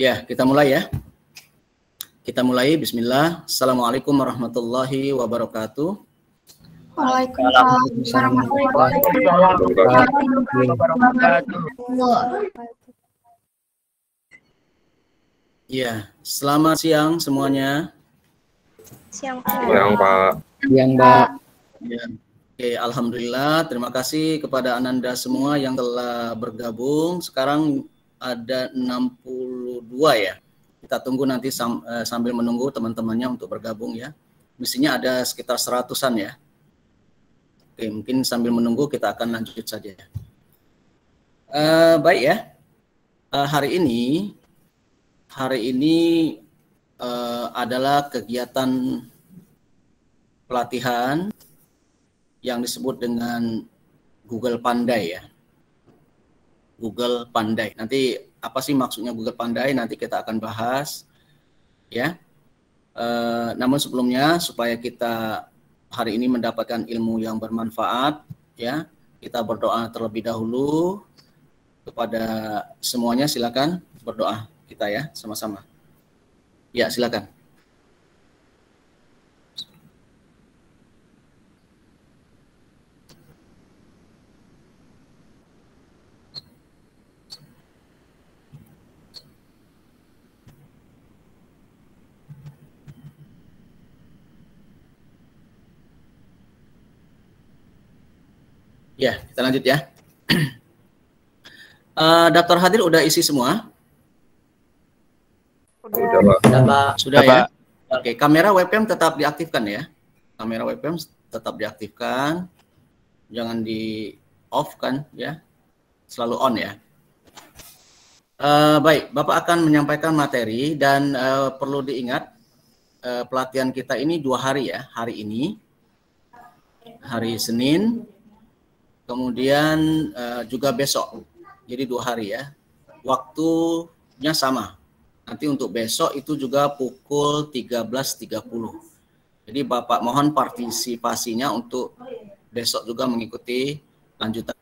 Ya, kita mulai ya. Kita mulai, bismillah. Assalamualaikum warahmatullahi wabarakatuh. Waalaikumsalam warahmatullahi wabarakatuh. Ya, selamat siang semuanya. Siang, Siang, Pak. Siang, Mbak. Ya. Oke, alhamdulillah. Terima kasih kepada Ananda semua yang telah bergabung. Sekarang ada 62 ya. Kita tunggu nanti sambil menunggu teman-temannya untuk bergabung ya. Mestinya ada sekitar 100-an ya. Oke, mungkin sambil menunggu kita akan lanjut saja. Baik ya. Hari ini adalah kegiatan pelatihan yang disebut dengan Google Pandai ya. Google Pandai. Nanti apa sih maksudnya Google Pandai? Nanti kita akan bahas ya. Namun sebelumnya supaya kita hari ini mendapatkan ilmu yang bermanfaat ya, kita berdoa terlebih dahulu kepada semuanya. Silakan berdoa kita ya sama-sama. Ya, silakan. Ya, kita lanjut ya. Daftar hadir udah isi semua? Udah, Pak. Sudah ya? Oke, kamera webcam tetap diaktifkan ya. Kamera webcam tetap diaktifkan. Jangan di off kan ya. Selalu on ya. Baik, Bapak akan menyampaikan materi dan perlu diingat pelatihan kita ini 2 hari ya. Hari ini, hari Senin, kemudian juga besok. Jadi 2 hari ya. Waktunya sama. Nanti untuk besok itu juga pukul 13.30. Jadi Bapak mohon partisipasinya untuk besok juga mengikuti lanjutan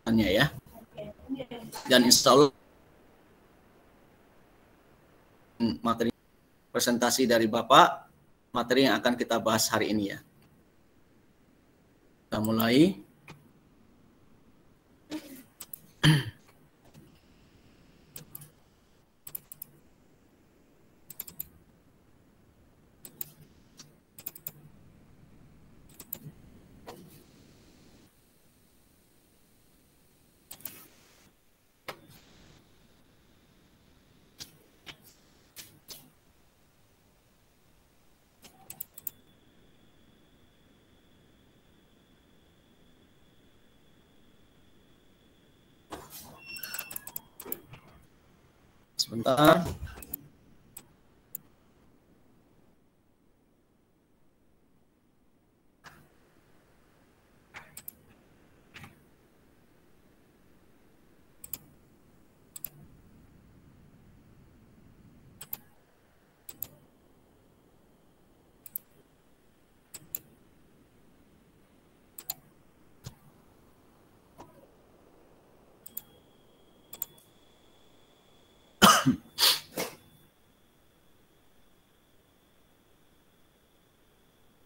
ya. Dan insya Allah materi presentasi dari Bapak, materi yang akan kita bahas hari ini ya. Kita mulai. Sebentar.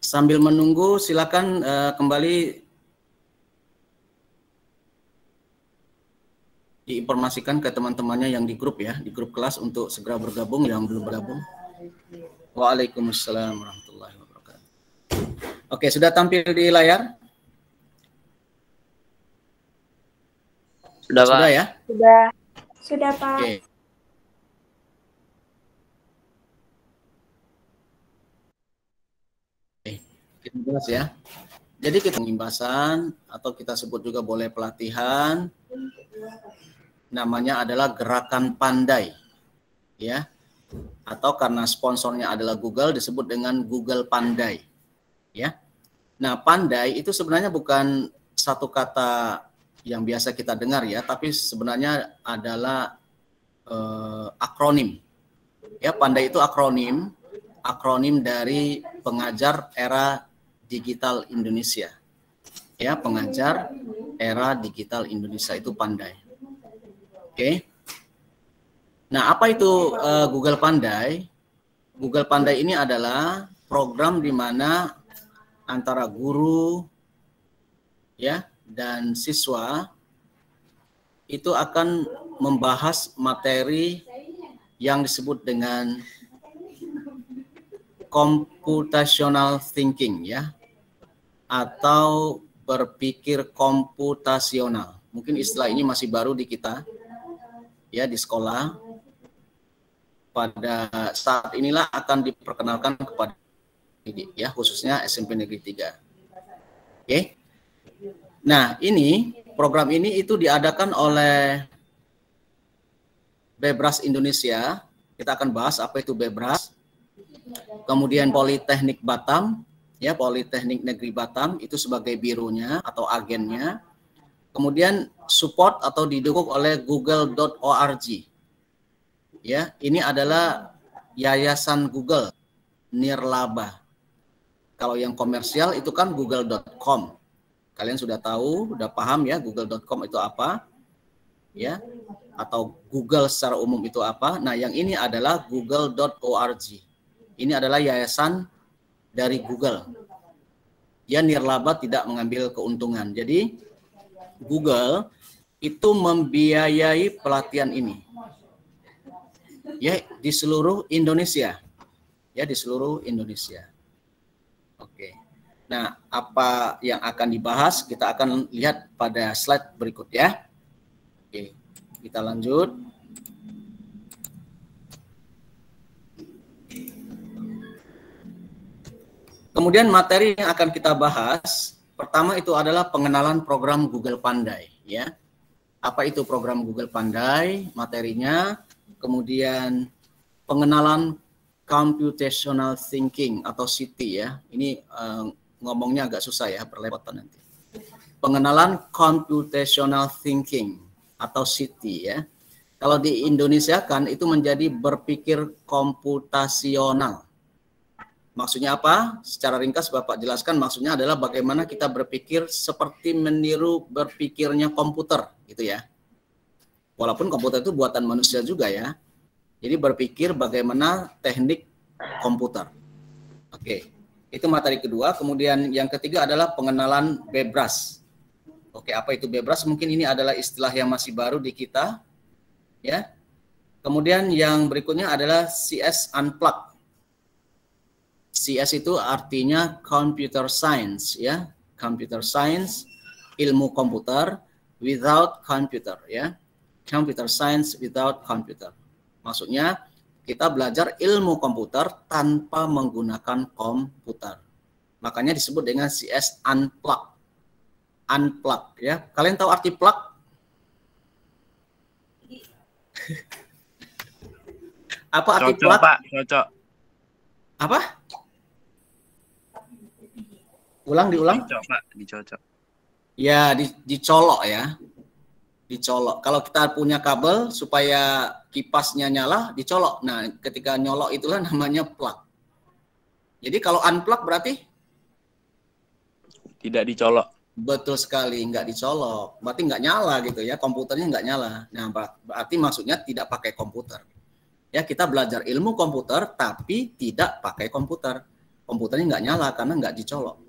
Sambil menunggu, silakan kembali diinformasikan ke teman-temannya yang di grup ya, di grup kelas untuk segera bergabung yang belum bergabung. Waalaikumsalam warahmatullahi wabarakatuh. Oke, sudah tampil di layar? Sudah, Pak. Sudah ya? Sudah, Pak. Oke. Kita bahas ya. Jadi kita pembahasan atau kita sebut juga boleh pelatihan. Namanya adalah Gerakan Pandai. Ya. Atau karena sponsornya adalah Google disebut dengan Google Pandai. Ya. Nah, pandai itu sebenarnya bukan satu kata yang biasa kita dengar ya, tapi sebenarnya adalah akronim. Ya, pandai itu akronim dari Pengajar Era Digital Indonesia. Ya, Pengajar era digital Indonesia itu Pandai. Oke. Nah, apa itu Google Pandai? Google Pandai ini adalah program di mana antara guru ya dan siswa itu akan membahas materi yang disebut dengan computational thinking ya, atau berpikir komputasional. Mungkin istilah ini masih baru di kita ya di sekolah. Pada saat inilah akan diperkenalkan kepada didik ya, khususnya SMP Negeri 3. Oke. Nah, ini program ini itu diadakan oleh Bebras Indonesia. Kita akan bahas apa itu Bebras. Kemudian Politeknik Batam, ya Politeknik Negeri Batam itu sebagai bironya atau agennya. Kemudian support atau didukung oleh google.org. Ya, ini adalah yayasan Google Nirlaba. Kalau yang komersial itu kan google.com. Kalian sudah tahu, sudah paham ya google.com itu apa? Ya, atau Google secara umum itu apa? Nah, yang ini adalah google.org. Ini adalah yayasan dari Google. Ya, Nirlaba tidak mengambil keuntungan. Jadi Google itu membiayai pelatihan ini. Ya, di seluruh Indonesia. Ya, di seluruh Indonesia. Oke. Nah, apa yang akan dibahas kita akan lihat pada slide berikut ya. Oke, kita lanjut. Kemudian materi yang akan kita bahas, pertama itu adalah pengenalan program Google Pandai ya. Apa itu program Google Pandai? Materinya, kemudian pengenalan computational thinking atau CT ya. Ini ngomongnya agak susah ya, berlepotan nanti. Pengenalan computational thinking atau CT ya. Kalau di Indonesia kan itu menjadi berpikir komputasional. Maksudnya apa? Secara ringkas Bapak jelaskan, maksudnya adalah bagaimana kita berpikir seperti meniru berpikirnya komputer gitu ya. Walaupun komputer itu buatan manusia juga ya. Jadi berpikir bagaimana teknik komputer. Oke, itu materi kedua. Kemudian yang ketiga adalah pengenalan Bebras. Oke, apa itu Bebras? Mungkin ini adalah istilah yang masih baru di kita. Ya. Kemudian yang berikutnya adalah CS Unplugged. CS itu artinya computer science ya. Computer science, ilmu komputer without computer ya. Computer science without computer. Maksudnya kita belajar ilmu komputer tanpa menggunakan komputer. Makanya disebut dengan CS Unplugged. Unplugged ya. Kalian tahu arti plug? Apa arti cocok, plug? Pak, cocok. Apa? Diulang. Dicocok, Pak, dicocok. Ya, dicolok ya. Dicolok. Kalau kita punya kabel supaya kipasnya nyala, dicolok. Nah, ketika nyolok itulah namanya plug. Jadi kalau unplug berarti? Tidak dicolok. Betul sekali, nggak dicolok. Berarti nggak nyala gitu ya, komputernya nggak nyala. Nah, berarti maksudnya tidak pakai komputer. Ya, kita belajar ilmu komputer tapi tidak pakai komputer. Komputernya nggak nyala karena nggak dicolok.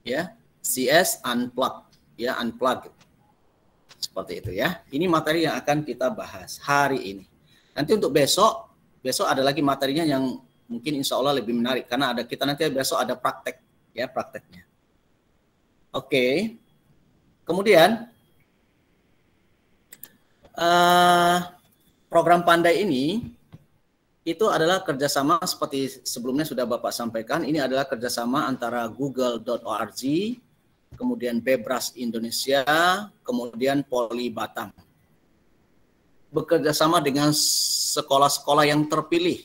Ya, CS Unplugged. Ya, unplug. Seperti itu ya. Ini materi yang akan kita bahas hari ini. Nanti untuk besok ada lagi materinya yang mungkin insya Allah lebih menarik. Karena kita nanti besok ada praktek. Ya, prakteknya. Oke. Kemudian, program Pandai ini itu adalah kerjasama seperti sebelumnya sudah Bapak sampaikan. Ini adalah kerjasama antara google.org, kemudian Bebras Indonesia, kemudian Poli Batam. Bekerja sama dengan sekolah-sekolah yang terpilih.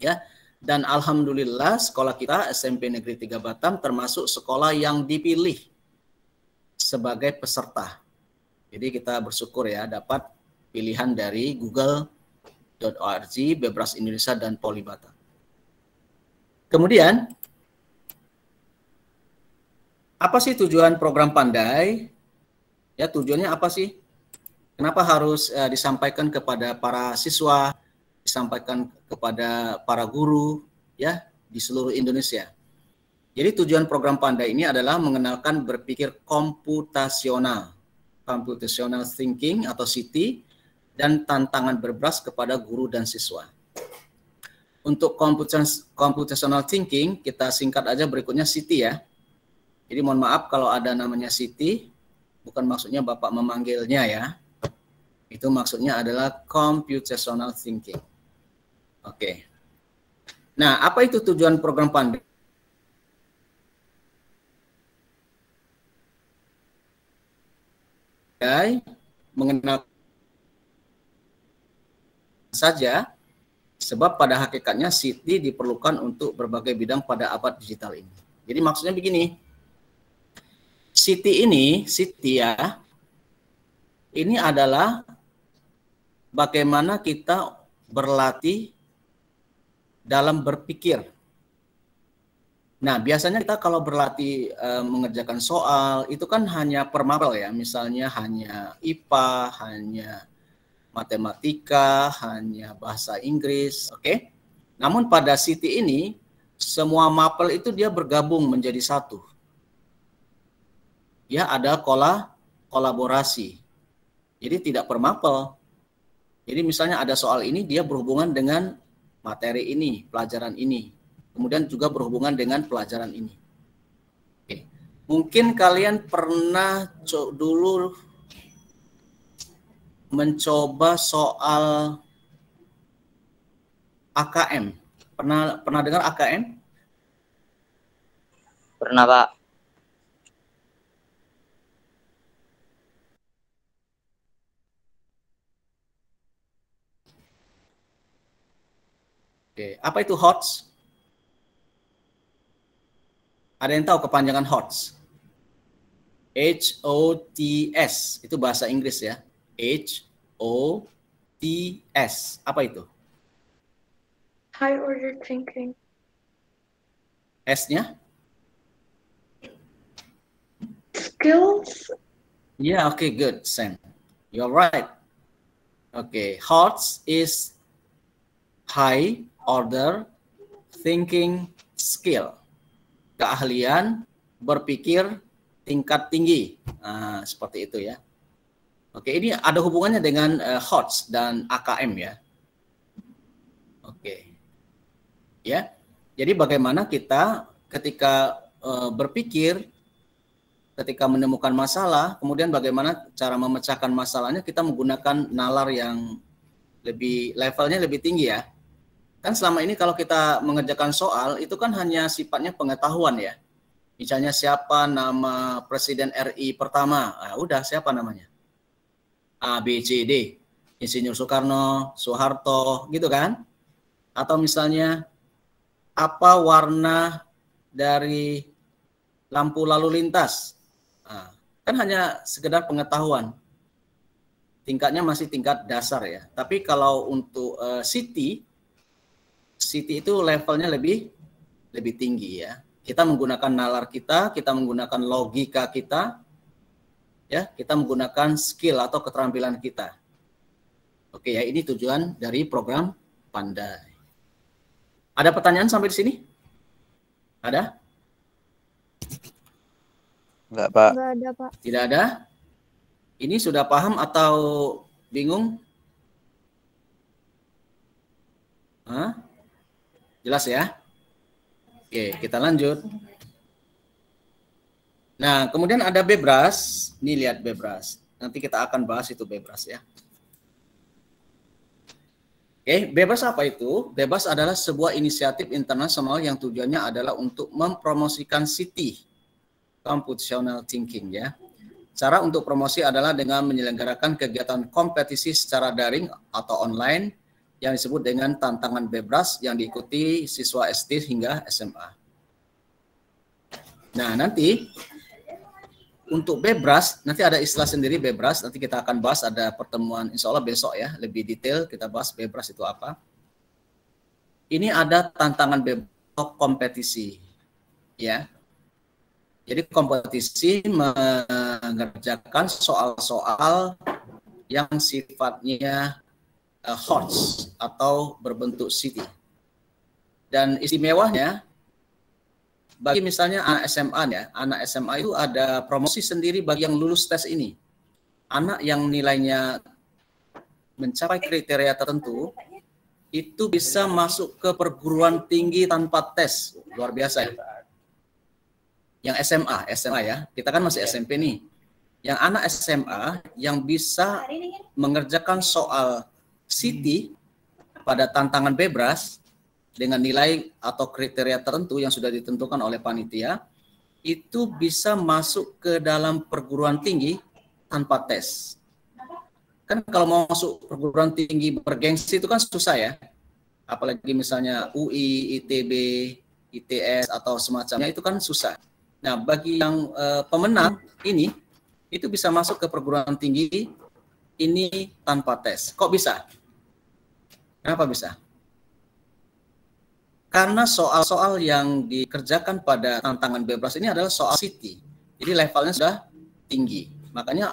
Ya, dan alhamdulillah sekolah kita SMP Negeri 3 Batam termasuk sekolah yang dipilih sebagai peserta. Jadi kita bersyukur ya dapat pilihan dari google.org, Bebras Indonesia dan Poli Batam. Kemudian Apa sih tujuan program Pandai? Ya, tujuannya apa sih? Kenapa harus disampaikan kepada para siswa, disampaikan kepada para guru, ya, di seluruh Indonesia? Jadi tujuan program Pandai ini adalah mengenalkan berpikir computational thinking atau CT, dan tantangan berberas kepada guru dan siswa. Untuk computational thinking, kita singkat aja berikutnya CT ya. Jadi mohon maaf kalau ada namanya CT, bukan maksudnya Bapak memanggilnya ya. Itu maksudnya adalah computational thinking. Oke. Nah, apa itu tujuan program Pandai? Mengenal saja, sebab pada hakikatnya CT diperlukan untuk berbagai bidang pada abad digital ini. Jadi maksudnya begini, CT ya, ini adalah bagaimana kita berlatih dalam berpikir. Nah, biasanya kita kalau berlatih mengerjakan soal, itu kan hanya per mapel ya, misalnya hanya IPA, hanya matematika, hanya bahasa Inggris, oke? Namun pada CT ini, semua mapel itu dia bergabung menjadi satu. Ya, ada kolaborasi. Jadi tidak per mapel. Jadi misalnya ada soal ini, dia berhubungan dengan materi ini, pelajaran ini. Kemudian juga berhubungan dengan pelajaran ini. Oke. Mungkin kalian pernah dulu mencoba soal AKM. Pernah dengar AKM? Pernah, Pak. Oke. Apa itu HOTS? Ada yang tahu kepanjangan HOTS? HOTS. Itu bahasa Inggris ya. HOTS. Apa itu? High order thinking. S-nya? Skills. Yeah, okay, good, Sam. You're right. Okay, HOTS is high order thinking skill. Keahlian berpikir tingkat tinggi. Nah, seperti itu ya. Oke, ini ada hubungannya dengan HOTS dan AKM ya. Oke. Ya. Jadi bagaimana kita ketika berpikir, ketika menemukan masalah, kemudian bagaimana cara memecahkan masalahnya, kita menggunakan nalar yang levelnya lebih tinggi ya. Kan selama ini kalau kita mengerjakan soal, itu kan hanya sifatnya pengetahuan ya. Misalnya siapa nama Presiden RI pertama, nah, udah siapa namanya? A, B, C, D. Insinyur Soekarno, Soeharto, gitu kan? Atau misalnya, apa warna dari lampu lalu lintas? Nah, kan hanya sekedar pengetahuan. Tingkatnya masih tingkat dasar ya. Tapi kalau untuk CT itu levelnya lebih tinggi ya. Kita menggunakan nalar kita menggunakan logika kita, ya, kita menggunakan skill atau keterampilan kita. Oke ya, ini tujuan dari program Pandai. Ada pertanyaan sampai di sini? Ada? Enggak, Pak. Enggak ada, Pak. Tidak ada? Ini sudah paham atau bingung? Hah? Jelas ya? Oke, kita lanjut. Nah, kemudian ada Bebras. Ini lihat Bebras. Nanti kita akan bahas itu Bebras ya. Oke, Bebras apa itu? Bebras adalah sebuah inisiatif internasional yang tujuannya adalah untuk mempromosikan CT, computational thinking ya. Cara untuk promosi adalah dengan menyelenggarakan kegiatan kompetisi secara daring atau online yang disebut dengan tantangan Bebras yang diikuti siswa SD hingga SMA. Nah, nanti untuk Bebras, nanti ada istilah sendiri Bebras, nanti kita akan bahas, ada pertemuan insya Allah besok ya, lebih detail kita bahas Bebras itu apa. Ini ada tantangan Bebras kompetisi, ya. Jadi kompetisi mengerjakan soal-soal yang sifatnya HOTS atau berbentuk city. Dan istimewanya bagi misalnya anak SMA ya, anak SMA itu ada promosi sendiri bagi yang lulus tes ini. Anak yang nilainya mencapai kriteria tertentu itu bisa masuk ke perguruan tinggi tanpa tes. Luar biasa ya. Yang SMA ya. Kita kan masih SMP nih. Yang anak SMA yang bisa mengerjakan soal city pada tantangan bebas dengan nilai atau kriteria tertentu yang sudah ditentukan oleh panitia, itu bisa masuk ke dalam perguruan tinggi tanpa tes. Kan kalau mau masuk perguruan tinggi bergengsi itu kan susah ya. Apalagi misalnya UI, ITB, ITS atau semacamnya itu kan susah. Nah, bagi yang pemenang ini itu bisa masuk ke perguruan tinggi ini tanpa tes. Kok bisa? Kenapa bisa? Karena soal-soal yang dikerjakan pada tantangan bebas ini adalah soal city. Jadi levelnya sudah tinggi. Makanya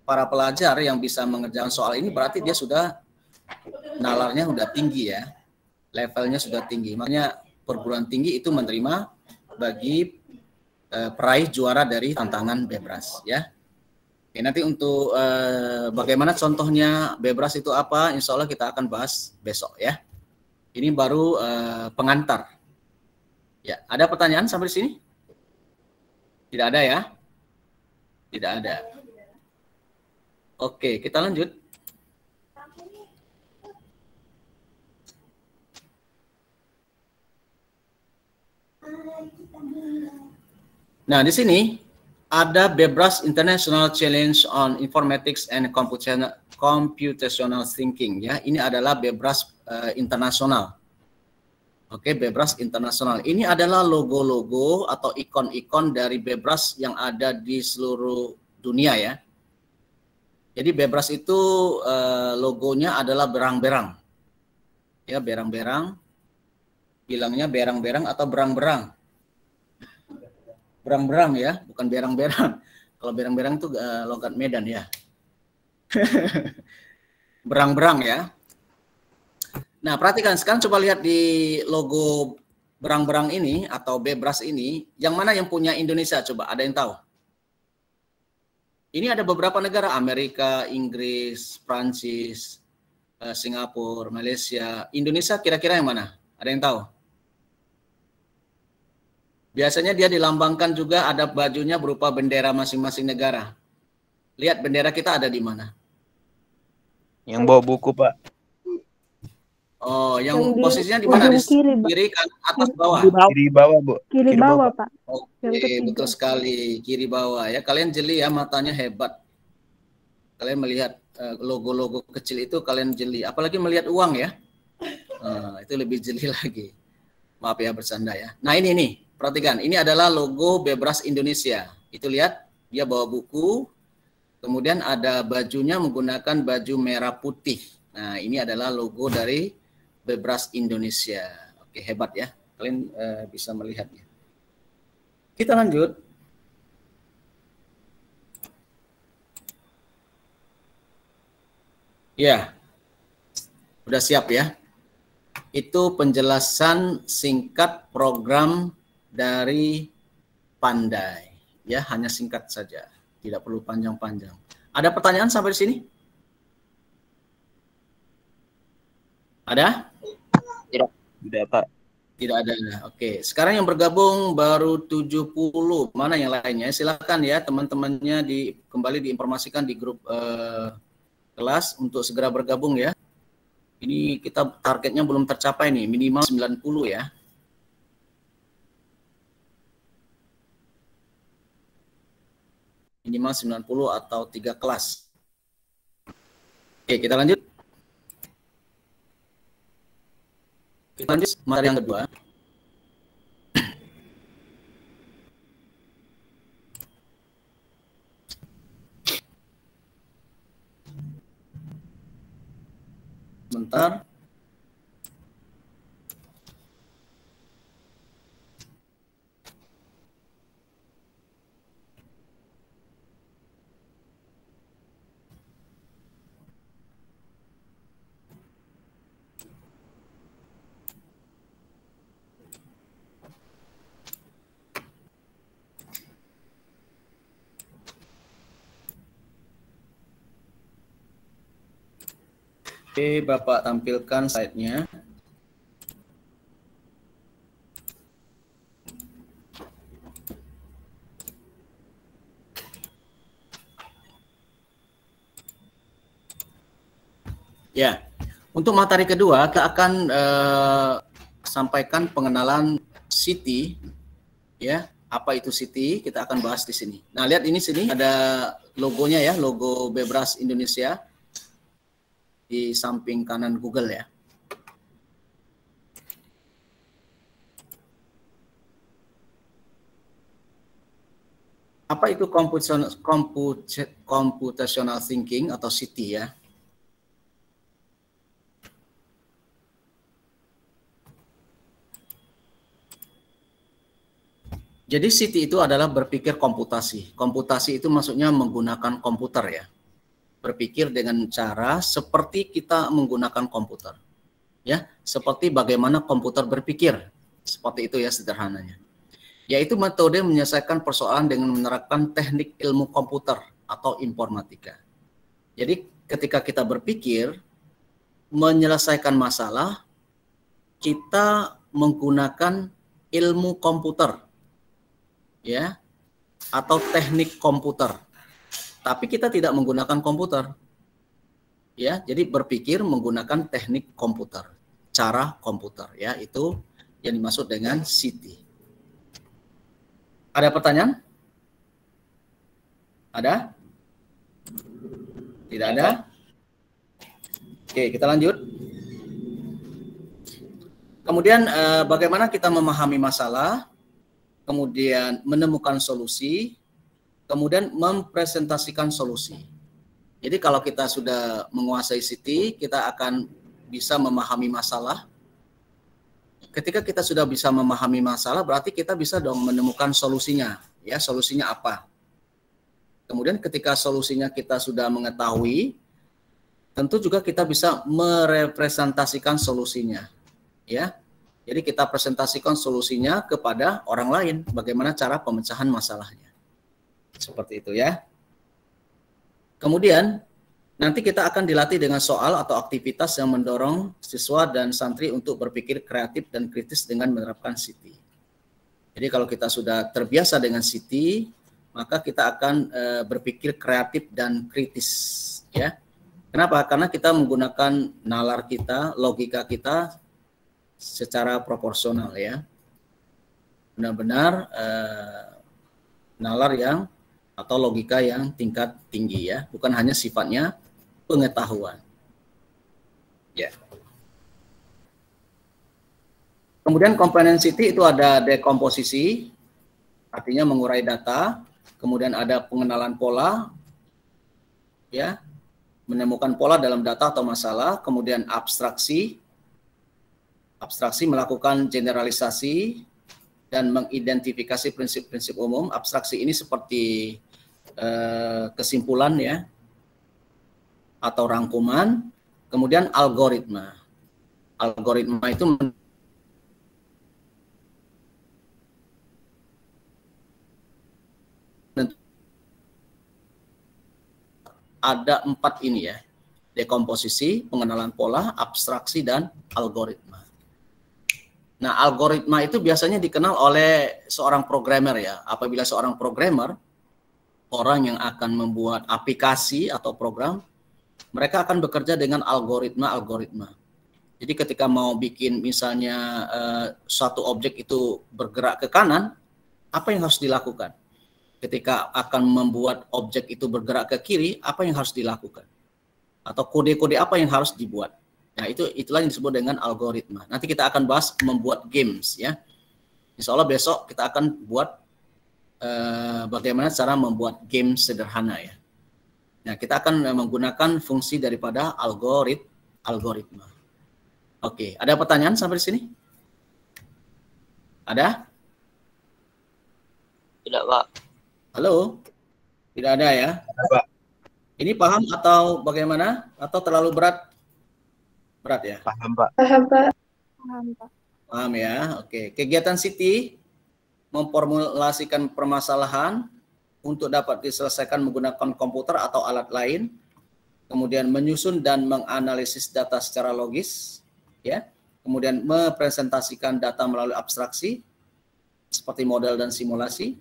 para pelajar yang bisa mengerjakan soal ini berarti dia sudah nalarnya sudah tinggi ya. Levelnya sudah tinggi. Makanya perguruan tinggi itu menerima bagi peraih juara dari tantangan bebas ya. Oke, nanti untuk bagaimana contohnya bebas itu apa, insya Allah kita akan bahas besok ya. Ini baru pengantar. Ya, ada pertanyaan sampai di sini? Tidak ada ya? Tidak ada. Oke, kita lanjut. Nah, di sini ada Bebras International Challenge on Informatics and Computational Thinking ya. Ini adalah Bebras internasional. Oke, Bebras internasional. Ini adalah logo-logo atau ikon-ikon dari Bebras yang ada di seluruh dunia ya. Jadi Bebras itu logonya adalah berang-berang. Ya, berang-berang. Bilangnya berang-berang atau berang-berang. Berang-berang ya, bukan berang-berang. Kalau berang-berang itu logat Medan ya. Berang-berang ya. Nah, perhatikan sekarang coba lihat di logo berang-berang ini atau Bebras ini, yang mana yang punya Indonesia coba, ada yang tahu? Ini ada beberapa negara, Amerika, Inggris, Prancis, Singapura, Malaysia. Indonesia kira-kira yang mana? Ada yang tahu? Biasanya dia dilambangkan juga ada bajunya berupa bendera masing-masing negara. Lihat bendera kita ada di mana? Yang bawa buku, Pak. Oh, yang posisinya di mana? Di kiri, kan, atas, bawah? Kiri bawah, Bu. Kiri bawah, Pak. Oke, betul sekali. Kiri bawah ya. Kalian jeli ya, matanya hebat. Kalian melihat logo-logo kecil itu kalian jeli. Apalagi melihat uang ya. Itu lebih jeli lagi. Maaf ya bercanda ya. Nah ini nih, perhatikan. Ini adalah logo Bebras Indonesia. Itu lihat, dia bawa buku. Kemudian ada bajunya menggunakan baju merah putih. Nah ini adalah logo dari Bebras Indonesia. Oke, hebat ya. Kalian bisa melihatnya. Kita lanjut. Ya, udah siap ya. Itu penjelasan singkat program dari Pandai. Ya, hanya singkat saja. Tidak perlu panjang-panjang. Ada pertanyaan sampai di sini? Ada? Tidak, Pak. Tidak ada. Oke, sekarang yang bergabung baru 70. Mana yang lainnya? Silakan ya teman-temannya kembali diinformasikan di grup kelas untuk segera bergabung ya. Ini kita targetnya belum tercapai nih, minimal 90 ya. Minimal 90 atau 3 kelas. Oke, kita lanjut. Kita lanjut materi yang kedua. Sebentar. Oke, Bapak tampilkan slide-nya. Ya, untuk materi kedua kita akan sampaikan pengenalan City, ya. Apa itu City? Kita akan bahas di sini. Nah, lihat ini sini ada logonya ya, logo Bebras Indonesia di samping kanan Google ya. Apa itu computational thinking atau City ya? Jadi City itu adalah berpikir komputasi. Komputasi itu maksudnya menggunakan komputer ya. Berpikir dengan cara seperti kita menggunakan komputer. Ya, seperti bagaimana komputer berpikir. Seperti itu ya sederhananya. Yaitu metode menyelesaikan persoalan dengan menerapkan teknik ilmu komputer atau informatika. Jadi ketika kita berpikir menyelesaikan masalah, kita menggunakan ilmu komputer. Ya, atau teknik komputer. Tapi kita tidak menggunakan komputer. Ya, jadi berpikir menggunakan teknik komputer, cara komputer ya, itu yang dimaksud dengan City. Ada pertanyaan? Ada? Tidak ada? Oke, kita lanjut. Kemudian bagaimana kita memahami masalah? Kemudian menemukan solusi, kemudian mempresentasikan solusi. Jadi kalau kita sudah menguasai City, kita akan bisa memahami masalah. Ketika kita sudah bisa memahami masalah, berarti kita bisa dong menemukan solusinya. Ya, solusinya apa? Kemudian ketika solusinya kita sudah mengetahui, tentu juga kita bisa merepresentasikan solusinya. Ya. Jadi kita presentasikan solusinya kepada orang lain, bagaimana cara pemecahan masalahnya. Seperti itu ya. Kemudian nanti kita akan dilatih dengan soal atau aktivitas yang mendorong siswa dan santri untuk berpikir kreatif dan kritis dengan menerapkan City. Jadi kalau kita sudah terbiasa dengan City, maka kita akan berpikir kreatif dan kritis ya. Kenapa? Karena kita menggunakan nalar kita, logika kita secara proporsional ya, benar-benar nalar yang atau logika yang tingkat tinggi ya, bukan hanya sifatnya pengetahuan ya. Kemudian komponen City itu ada dekomposisi, artinya mengurai data, kemudian ada pengenalan pola ya, menemukan pola dalam data atau masalah, kemudian abstraksi melakukan generalisasi dan mengidentifikasi prinsip-prinsip umum. Abstraksi ini seperti kesimpulan ya, atau rangkuman. Kemudian algoritma. Algoritma itu ada 4 ini ya. Dekomposisi, pengenalan pola, abstraksi, dan algoritma. Nah, algoritma itu biasanya dikenal oleh seorang programmer ya. Apabila seorang programmer, orang yang akan membuat aplikasi atau program, mereka akan bekerja dengan algoritma. Jadi ketika mau bikin misalnya suatu objek itu bergerak ke kanan, apa yang harus dilakukan? Ketika akan membuat objek itu bergerak ke kiri, apa yang harus dilakukan? Atau kode-kode apa yang harus dibuat? Nah, itulah yang disebut dengan algoritma. Nanti kita akan bahas membuat games ya. Insya Allah besok kita akan buat bagaimana cara membuat game sederhana ya. Nah, kita akan menggunakan fungsi daripada algoritma. Oke, ada pertanyaan sampai di sini? Ada? Tidak, Pak. Halo? Tidak ada ya? Pak. Ini paham atau bagaimana? Atau terlalu berat? Berat ya? Paham, Pak. Paham, Pak. Paham ya? Oke. Kegiatan City memformulasikan permasalahan untuk dapat diselesaikan menggunakan komputer atau alat lain kemudian menyusun dan menganalisis data secara logis, ya, kemudian mepresentasikan data melalui abstraksi seperti model dan simulasi,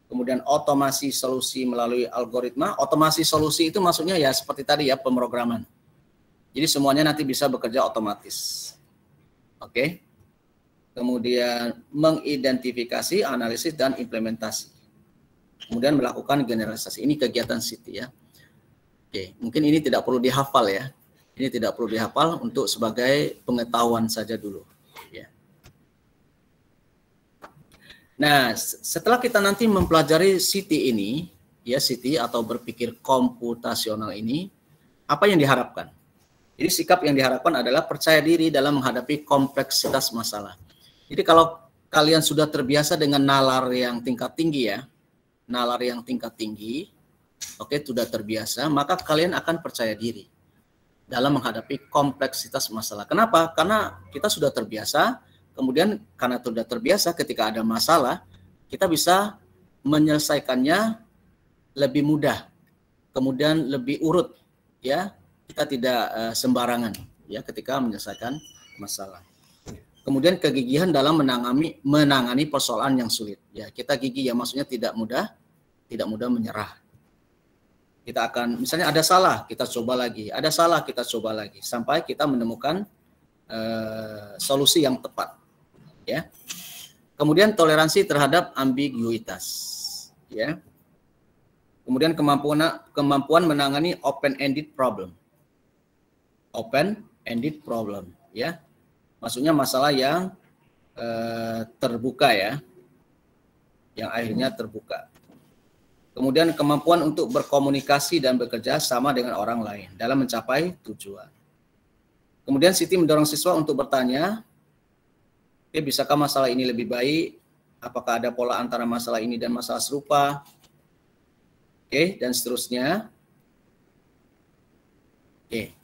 kemudian otomasi solusi melalui algoritma. Otomasi solusi itu maksudnya ya seperti tadi ya, pemrograman. Jadi semuanya nanti bisa bekerja otomatis. Oke. Kemudian mengidentifikasi, analisis, dan implementasi. Kemudian melakukan generalisasi. Ini kegiatan Siti ya. Oke, mungkin ini tidak perlu dihafal ya. Ini tidak perlu dihafal untuk sebagai pengetahuan saja dulu. Ya. Nah, setelah kita nanti mempelajari Siti ini, ya Siti atau berpikir komputasional ini, apa yang diharapkan? Jadi sikap yang diharapkan adalah percaya diri dalam menghadapi kompleksitas masalah. Jadi kalau kalian sudah terbiasa dengan nalar yang tingkat tinggi ya, nalar yang tingkat tinggi, oke, sudah terbiasa, maka kalian akan percaya diri dalam menghadapi kompleksitas masalah. Kenapa? Karena kita sudah terbiasa, kemudian karena sudah terbiasa ketika ada masalah, kita bisa menyelesaikannya lebih mudah, kemudian lebih urut, ya. Kita tidak sembarangan, ya, ketika menyelesaikan masalah. Kemudian kegigihan dalam menangani persoalan yang sulit. Ya, kita gigih ya, maksudnya tidak mudah menyerah. Kita akan, misalnya ada salah, kita coba lagi. Ada salah, kita coba lagi. Sampai kita menemukan solusi yang tepat. Ya. Kemudian toleransi terhadap ambiguitas. Ya. Kemudian kemampuan menangani open-ended problem. Open-ended problem. Ya. Maksudnya masalah yang terbuka ya. Yang akhirnya terbuka. Kemudian kemampuan untuk berkomunikasi dan bekerja sama dengan orang lain dalam mencapai tujuan. Kemudian Siti mendorong siswa untuk bertanya, bisakah masalah ini lebih baik? Apakah ada pola antara masalah ini dan masalah serupa? Oke, dan seterusnya. Oke.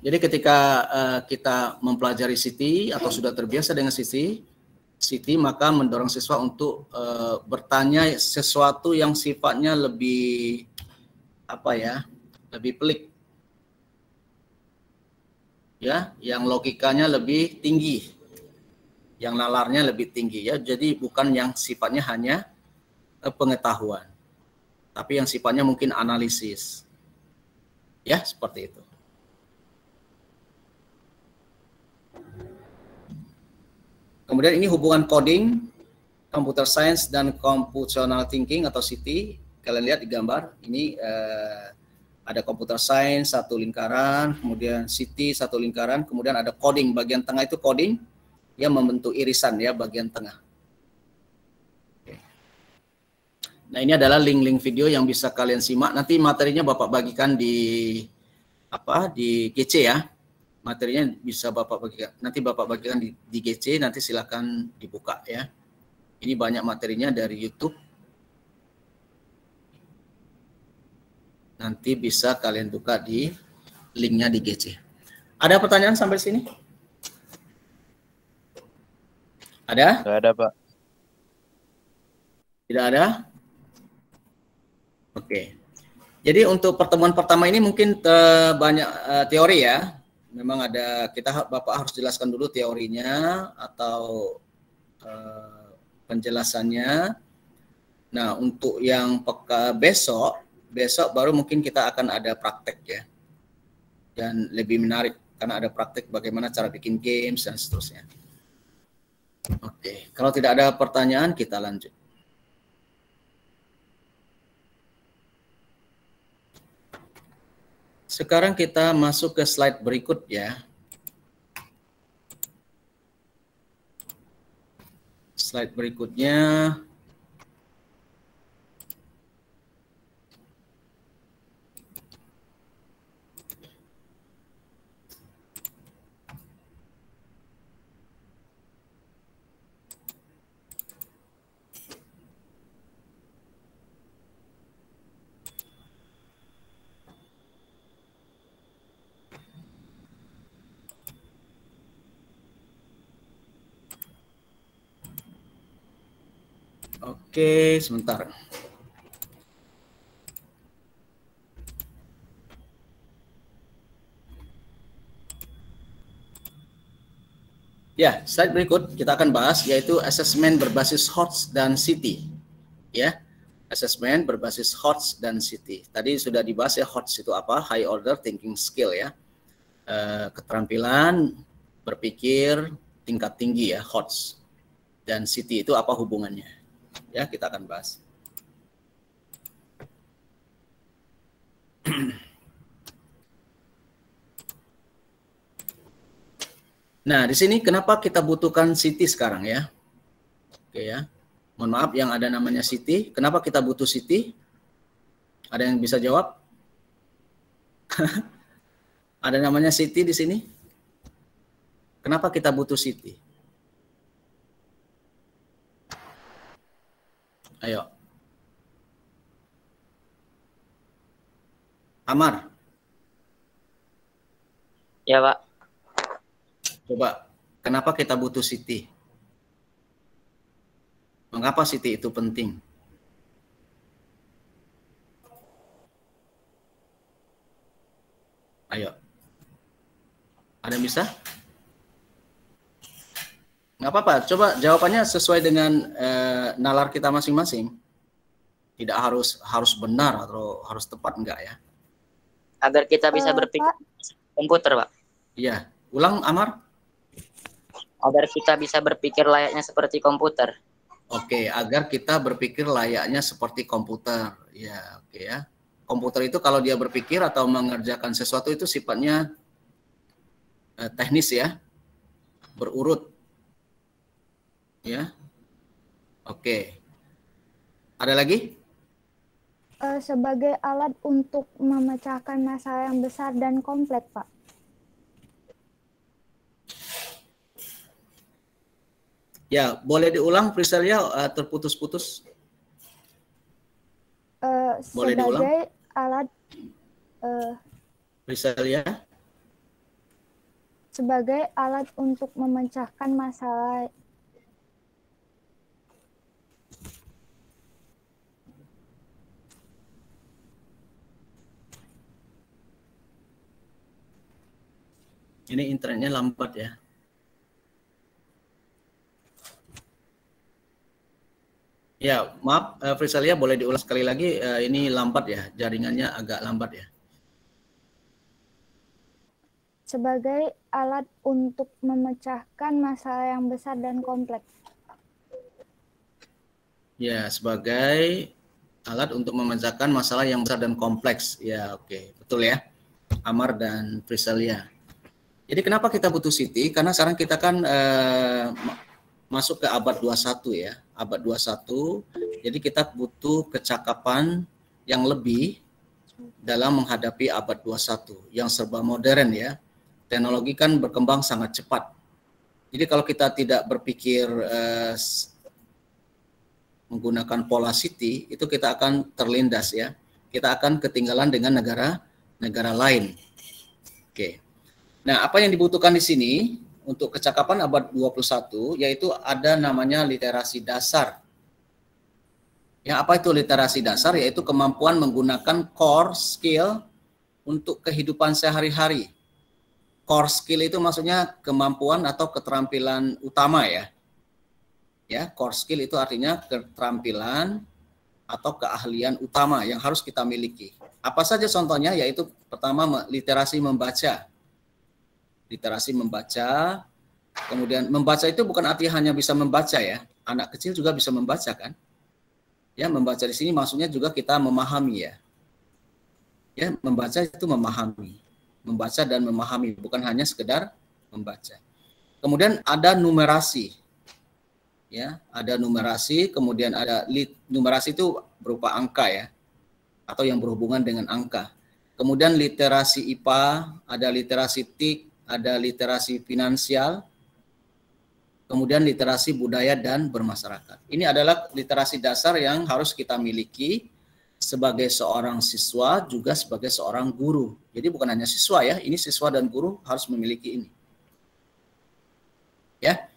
Jadi ketika kita mempelajari Siti atau sudah terbiasa dengan Siti, maka mendorong siswa untuk bertanya sesuatu yang sifatnya lebih lebih pelik, ya, yang logikanya lebih tinggi, yang nalarnya lebih tinggi, ya. Jadi bukan yang sifatnya hanya pengetahuan, tapi yang sifatnya mungkin analisis, ya, seperti itu. Kemudian ini hubungan coding, computer science, dan computational thinking atau CT. Kalian lihat di gambar, ini ada computer science, satu lingkaran, kemudian CT, satu lingkaran, kemudian ada coding, bagian tengah itu coding, yang membentuk irisan ya, bagian tengah. Oke. Nah ini adalah link-link video yang bisa kalian simak, nanti materinya Bapak bagikan di GC ya. Materinya bisa Bapak bagikan, nanti Bapak bagikan di GC, nanti silakan dibuka ya. Ini banyak materinya dari YouTube. Nanti bisa kalian buka di linknya di GC. Ada pertanyaan sampai sini? Ada? Nggak ada, Pak. Tidak ada? Oke. Jadi untuk pertemuan pertama ini mungkin banyak teori ya. Memang ada, Bapak harus jelaskan dulu teorinya atau penjelasannya. Nah, untuk yang besok baru mungkin kita akan ada praktek ya. Dan lebih menarik karena ada praktek bagaimana cara bikin games dan seterusnya. Oke, kalau tidak ada pertanyaan kita lanjut. Sekarang kita masuk ke slide berikut ya. Slide berikutnya. Oke, sebentar. Ya, slide berikut kita akan bahas yaitu asesmen berbasis HOTS dan city. Ya, asesmen berbasis HOTS dan city. Tadi sudah dibahas ya, HOTS itu apa? High Order Thinking Skill ya. Keterampilan berpikir tingkat tinggi ya, HOTS. Dan city itu apa hubungannya? Ya, kita akan bahas. Nah, di sini kenapa kita butuhkan city sekarang ya? Oke ya. Mohon maaf yang ada namanya city. Kenapa kita butuh city? Ada yang bisa jawab? Ada namanya city di sini? Kenapa kita butuh city? Ayo. Amar. Ya, Pak. Coba, kenapa kita butuh city? Mengapa city itu penting? Ayo. Ada yang bisa? Nggak apa-apa, coba jawabannya sesuai dengan nalar kita masing-masing. Tidak harus benar atau harus tepat, enggak ya? Agar kita bisa berpikir komputer, Pak. Iya, ulang Amar. Agar kita bisa berpikir layaknya seperti komputer. Oke, agar kita berpikir layaknya seperti komputer. Ya, oke ya. Komputer itu kalau dia berpikir atau mengerjakan sesuatu itu sifatnya teknis ya. Berurut. Ya. Oke. Ada lagi? Sebagai alat untuk memecahkan masalah yang besar dan kompleks, Pak. Ya, boleh diulang Priscilia, terputus-putus. Boleh diulang? Sebagai alat Priscilia. Sebagai alat untuk memecahkan masalah. Ini internetnya lambat ya. Ya, maaf, Frisalia boleh diulas sekali lagi. Ini lambat ya, jaringannya agak lambat ya. Sebagai alat untuk memecahkan masalah yang besar dan kompleks. Ya, sebagai alat untuk memecahkan masalah yang besar dan kompleks. Ya, oke, betul ya, Amar dan Frisalia. Jadi kenapa kita butuh city? Karena sekarang kita kan masuk ke abad 21 ya, abad 21. Jadi kita butuh kecakapan yang lebih dalam menghadapi abad 21 yang serba modern ya. Teknologi kan berkembang sangat cepat. Jadi kalau kita tidak berpikir menggunakan pola city, itu kita akan terlindas ya. Kita akan ketinggalan dengan negara lain. Oke. Nah, apa yang dibutuhkan di sini untuk kecakapan abad 21 yaitu ada namanya literasi dasar. Ya, apa itu literasi dasar? Yaitu kemampuan menggunakan core skill untuk kehidupan sehari-hari. Core skill itu maksudnya kemampuan atau keterampilan utama ya. Ya, core skill itu artinya keterampilan atau keahlian utama yang harus kita miliki. Apa saja contohnya? Yaitu pertama literasi membaca. Literasi membaca, kemudian membaca itu bukan arti hanya bisa membaca ya. Anak kecil juga bisa membaca kan? Ya, membaca di sini maksudnya juga kita memahami ya. Ya, membaca itu memahami. Membaca dan memahami, bukan hanya sekedar membaca. Kemudian ada numerasi. Ya, ada numerasi, kemudian ada numerasi itu berupa angka ya. Atau yang berhubungan dengan angka. Kemudian literasi IPA, ada literasi TIK, ada literasi finansial, kemudian literasi budaya dan bermasyarakat. Ini adalah literasi dasar yang harus kita miliki sebagai seorang siswa, juga sebagai seorang guru. Jadi bukan hanya siswa ya, ini siswa dan guru harus memiliki ini. Ya.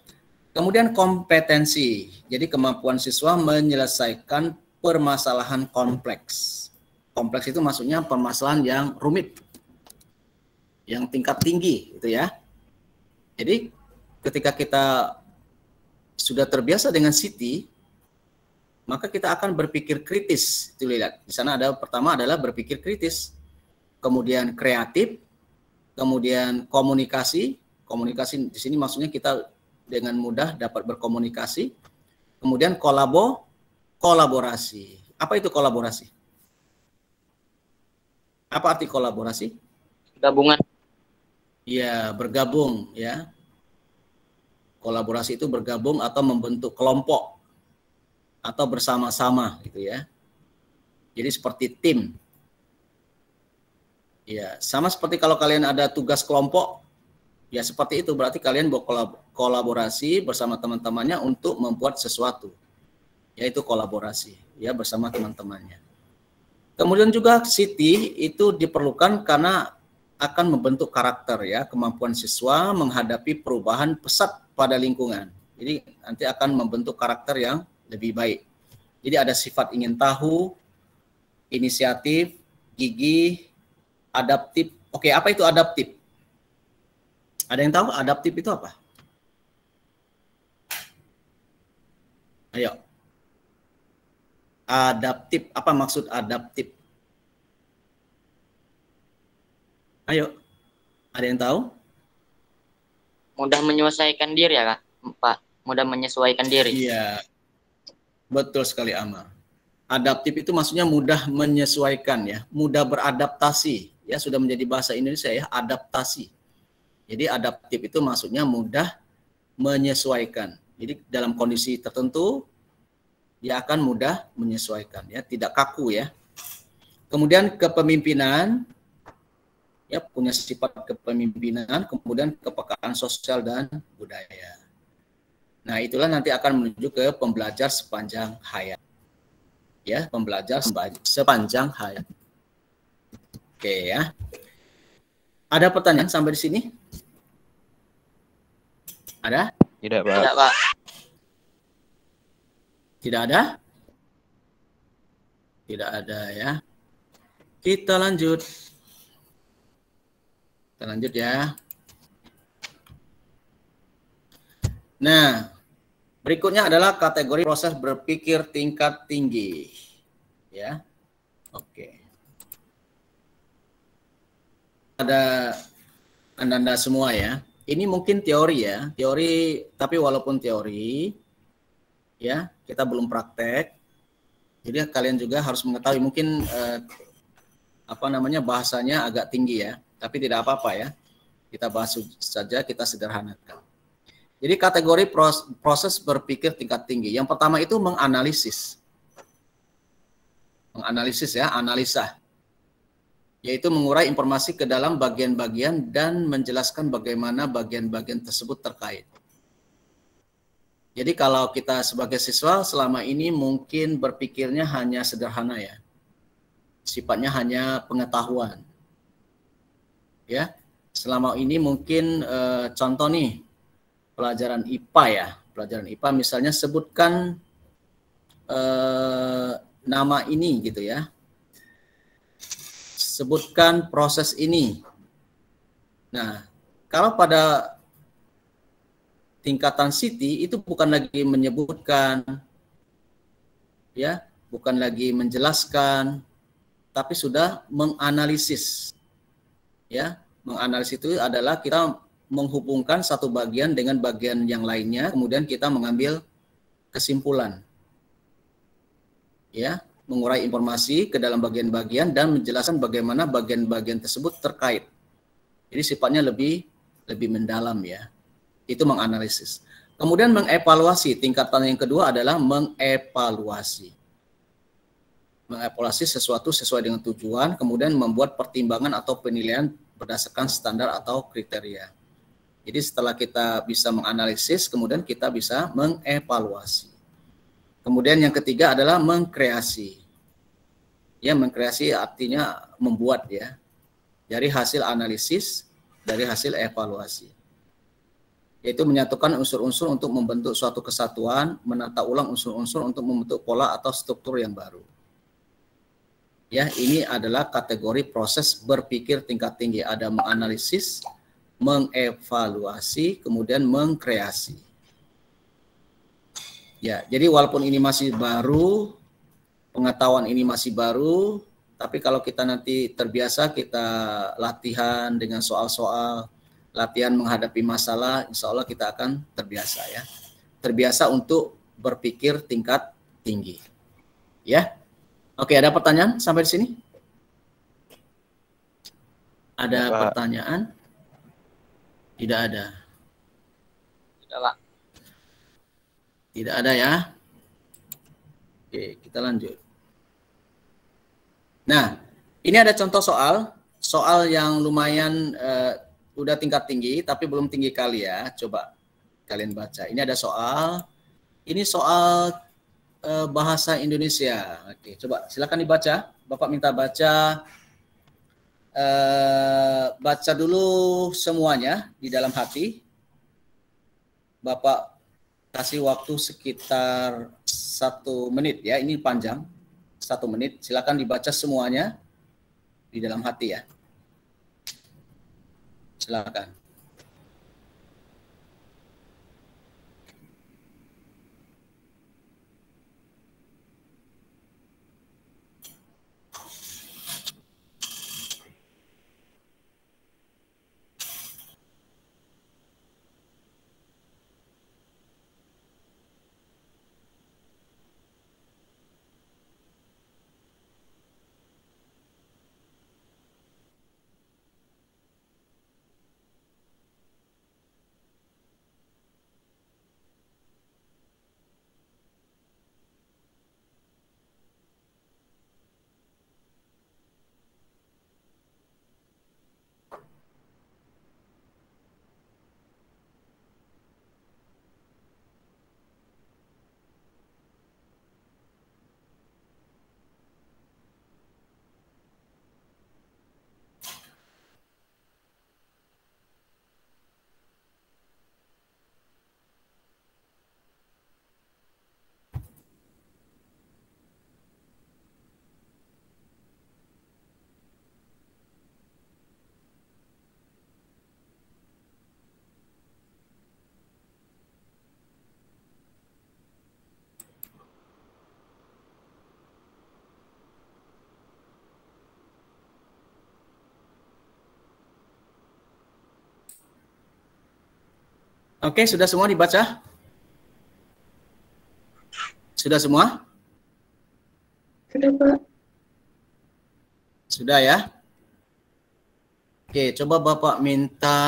Kemudian kompetensi. Jadi kemampuan siswa menyelesaikan permasalahan kompleks. Kompleks itu maksudnya permasalahan yang rumit, yang tingkat tinggi, gitu ya. Jadi ketika kita sudah terbiasa dengan City, maka kita akan berpikir kritis. Itu lihat. Di sana ada pertama adalah berpikir kritis, kemudian kreatif, kemudian komunikasi. Komunikasi di sini maksudnya kita dengan mudah dapat berkomunikasi. Kemudian kolaborasi. Apa itu kolaborasi? Apa arti kolaborasi? Gabungan. Ya, bergabung ya. Kolaborasi itu bergabung atau membentuk kelompok atau bersama-sama gitu ya. Jadi seperti tim. Ya, sama seperti kalau kalian ada tugas kelompok, ya seperti itu berarti kalian berkolaborasi bersama teman-temannya untuk membuat sesuatu. Yaitu kolaborasi ya bersama teman-temannya. Kemudian juga City itu diperlukan karena akan membentuk karakter ya, kemampuan siswa menghadapi perubahan pesat pada lingkungan. Jadi nanti akan membentuk karakter yang lebih baik. Jadi ada sifat ingin tahu, inisiatif, gigih, adaptif. Oke, apa itu adaptif? Ada yang tahu adaptif itu apa? Ayo. Adaptif, apa maksud adaptif? Ayo, ada yang tahu? Mudah menyesuaikan diri ya, Kak? Pak, mudah menyesuaikan diri. Iya, betul sekali Amar. Adaptif itu maksudnya mudah menyesuaikan ya, mudah beradaptasi. Ya, sudah menjadi bahasa Indonesia ya, adaptasi. Jadi adaptif itu maksudnya mudah menyesuaikan. Jadi dalam kondisi tertentu, dia akan mudah menyesuaikan ya, tidak kaku ya. Kemudian kepemimpinan, ya punya sifat kepemimpinan, kemudian kepekaan sosial dan budaya. Nah, itulah nanti akan menuju ke pembelajar sepanjang hayat. Ya, pembelajar sepanjang hayat. Oke ya. Ada pertanyaan sampai di sini? Ada? Tidak, Pak. Tidak, Pak. Tidak ada? Tidak ada ya. Kita lanjut. Kita lanjut ya. Nah, berikutnya adalah kategori proses berpikir tingkat tinggi. Ya. Oke. Ada Anda semua ya. Ini mungkin teori ya. Teori, tapi walaupun teori ya, kita belum praktek. Jadi kalian juga harus mengetahui mungkin bahasanya agak tinggi ya, tapi tidak apa-apa ya. Kita bahas saja, kita sederhanakan. Jadi kategori proses berpikir tingkat tinggi. Yang pertama itu menganalisis. Menganalisis ya, analisa. Yaitu mengurai informasi ke dalam bagian-bagian dan menjelaskan bagaimana bagian-bagian tersebut terkait. Jadi kalau kita sebagai siswa selama ini mungkin berpikirnya hanya sederhana ya. Sifatnya hanya pengetahuan. Ya. Selama ini mungkin contoh nih pelajaran IPA ya. Pelajaran IPA misalnya sebutkan nama ini gitu ya. Sebutkan proses ini. Nah, kalau pada tingkatan City itu bukan lagi menyebutkan, ya, bukan lagi menjelaskan, tapi sudah menganalisis. Ya, menganalisis itu adalah kita menghubungkan satu bagian dengan bagian yang lainnya, kemudian kita mengambil kesimpulan. Ya, mengurai informasi ke dalam bagian-bagian dan menjelaskan bagaimana bagian-bagian tersebut terkait. Jadi sifatnya lebih mendalam ya. Itu menganalisis. Kemudian mengevaluasi. Tingkatan yang kedua adalah mengevaluasi. Mengevaluasi sesuatu sesuai dengan tujuan, kemudian membuat pertimbangan atau penilaian berdasarkan standar atau kriteria. Jadi setelah kita bisa menganalisis, kemudian kita bisa mengevaluasi. Kemudian yang ketiga adalah mengkreasi. Ya, mengkreasi artinya membuat ya. Dari hasil analisis, dari hasil evaluasi. Yaitu menyatukan unsur-unsur untuk membentuk suatu kesatuan, menata ulang unsur-unsur untuk membentuk pola atau struktur yang baru. Ya, ini adalah kategori proses berpikir tingkat tinggi. Ada menganalisis, mengevaluasi, kemudian mengkreasi. Ya, jadi walaupun ini masih baru, pengetahuan ini masih baru, tapi kalau kita nanti terbiasa, kita latihan dengan soal-soal, latihan menghadapi masalah, insya Allah kita akan terbiasa ya. Terbiasa untuk berpikir tingkat tinggi. Ya. Oke, ada pertanyaan sampai di sini? Ada pertanyaan? Tidak ada. Tidak, Pak. Tidak ada ya. Oke, kita lanjut. Nah, ini ada contoh soal yang lumayan udah tingkat tinggi, tapi belum tinggi kali ya. Coba kalian baca. Ini ada soal. Ini soal bahasa Indonesia. Oke, coba silakan dibaca. Bapak minta baca. Baca dulu semuanya di dalam hati. Bapak kasih waktu sekitar 1 menit ya. Ini panjang. 1 menit. Silakan dibaca semuanya di dalam hati ya. Silakan. Oke, sudah semua dibaca? Sudah semua? Sudah, Pak. Sudah ya? Oke, coba Bapak minta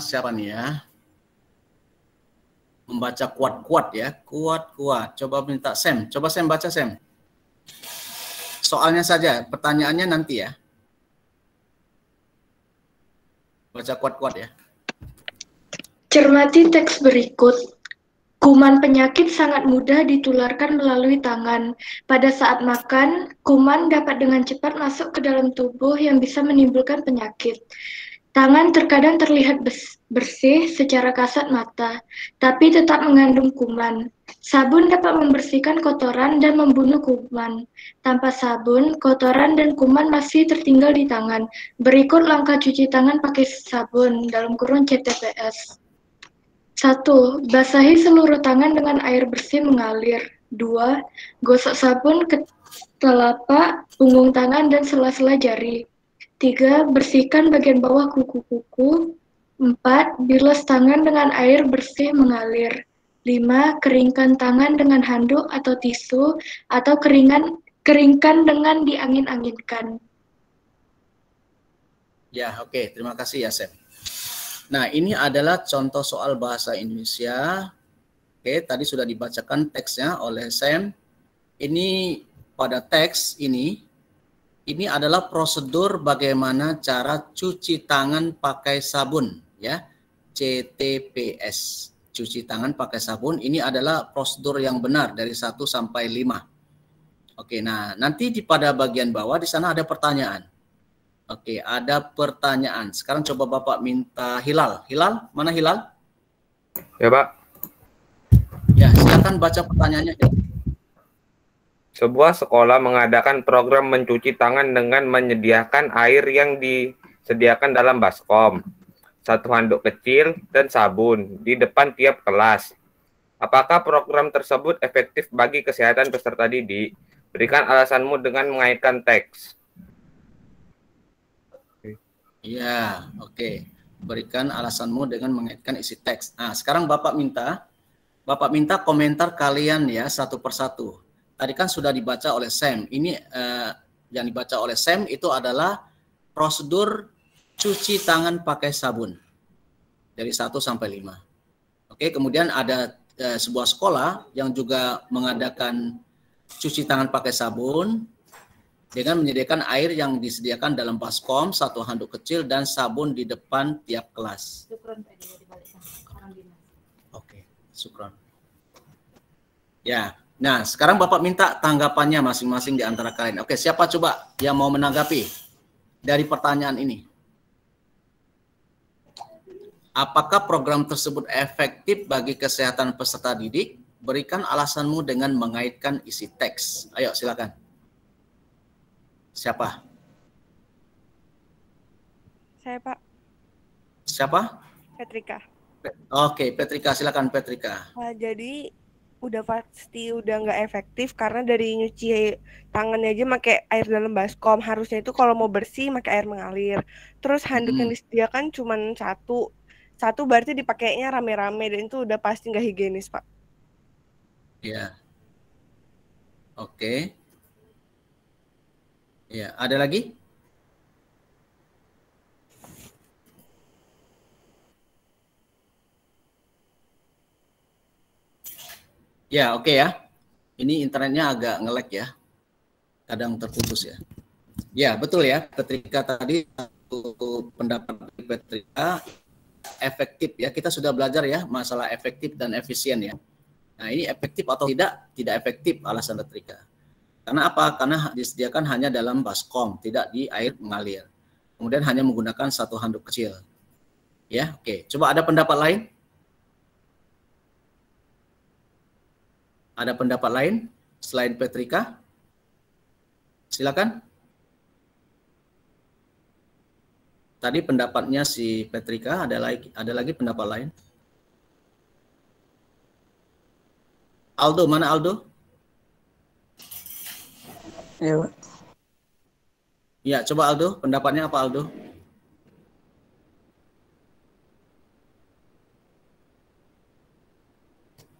siapa nih ya? Membaca kuat-kuat ya, kuat-kuat. Coba minta Sam, coba Sam baca Sam. Soalnya saja, pertanyaannya nanti ya. Baca kuat-kuat ya. Cermati teks berikut. Kuman penyakit sangat mudah ditularkan melalui tangan. Pada saat makan, kuman dapat dengan cepat masuk ke dalam tubuh yang bisa menimbulkan penyakit. Tangan terkadang terlihat bersih secara kasat mata, tapi tetap mengandung kuman. Sabun dapat membersihkan kotoran dan membunuh kuman. Tanpa sabun, kotoran dan kuman masih tertinggal di tangan. Berikut langkah cuci tangan pakai sabun, dalam kurung CTPS. 1. Basahi seluruh tangan dengan air bersih mengalir. 2. Gosok sabun ke telapak, punggung tangan, dan sela-sela jari. 3. Bersihkan bagian bawah kuku-kuku. 4. Bilas tangan dengan air bersih mengalir. 5. Keringkan tangan dengan handuk atau tisu, atau keringkan dengan diangin-anginkan. Ya, oke. Terima kasih ya, Sam. Nah, ini adalah contoh soal bahasa Indonesia. Oke, tadi sudah dibacakan teksnya oleh Sam. Ini pada teks ini adalah prosedur bagaimana cara cuci tangan pakai sabun, ya. CTPS. Cuci tangan pakai sabun, ini adalah prosedur yang benar dari 1 sampai 5. Oke, nah nanti pada bagian bawah di sana ada pertanyaan. Oke, ada pertanyaan. Sekarang coba Bapak minta Hilal. Hilal, mana Hilal? Ya, Pak. Ya, silakan baca pertanyaannya. Sebuah sekolah mengadakan program mencuci tangan dengan menyediakan air yang disediakan dalam baskom. 1 handuk kecil, dan sabun di depan tiap kelas. Apakah program tersebut efektif bagi kesehatan peserta didik? Berikan alasanmu dengan mengaitkan teks. Ya, oke. Berikan alasanmu dengan mengaitkan isi teks. Nah, sekarang Bapak minta komentar kalian ya satu persatu. Tadi kan sudah dibaca oleh Sam. Ini yang dibaca oleh Sam itu adalah prosedur cuci tangan pakai sabun dari 1 sampai 5. Oke, kemudian ada sebuah sekolah yang juga mengadakan cuci tangan pakai sabun dengan menyediakan air yang disediakan dalam baskom, 1 handuk kecil, dan sabun di depan tiap kelas. Oke, syukron. Ya, nah sekarang Bapak minta tanggapannya masing-masing di antara kalian. Oke, siapa coba yang mau menanggapi dari pertanyaan ini? Apakah program tersebut efektif bagi kesehatan peserta didik? Berikan alasanmu dengan mengaitkan isi teks. Ayo, silakan. Siapa? Saya, Pak. Siapa? Petrika. Oke, Petrika, silakan Petrika. Jadi udah pasti udah nggak efektif karena dari nyuci tangannya aja pakai air dalam baskom. Harusnya itu kalau mau bersih pakai air mengalir. Terus handuk yang disediakan cuma satu berarti dipakainya rame-rame dan itu udah pasti nggak higienis, Pak. Ya. Oke. Ya, ada lagi? Ya, oke ya. Ini internetnya agak nge-lag ya. Kadang terputus ya. Ya, betul ya. Petrika tadi, pendapat Petrika efektif ya. Kita sudah belajar ya masalah efektif dan efisien ya. Nah, ini efektif atau tidak? Tidak efektif alasan Petrika. Karena apa? Karena disediakan hanya dalam baskom, tidak di air mengalir. Kemudian hanya menggunakan 1 handuk kecil. Ya, oke. Coba ada pendapat lain? Ada pendapat lain selain Petrika? Silakan. Tadi pendapatnya si Petrika, ada lagi pendapat lain? Aldo, mana Aldo? Ya, Pak. Ya, coba Aldo, pendapatnya apa Aldo?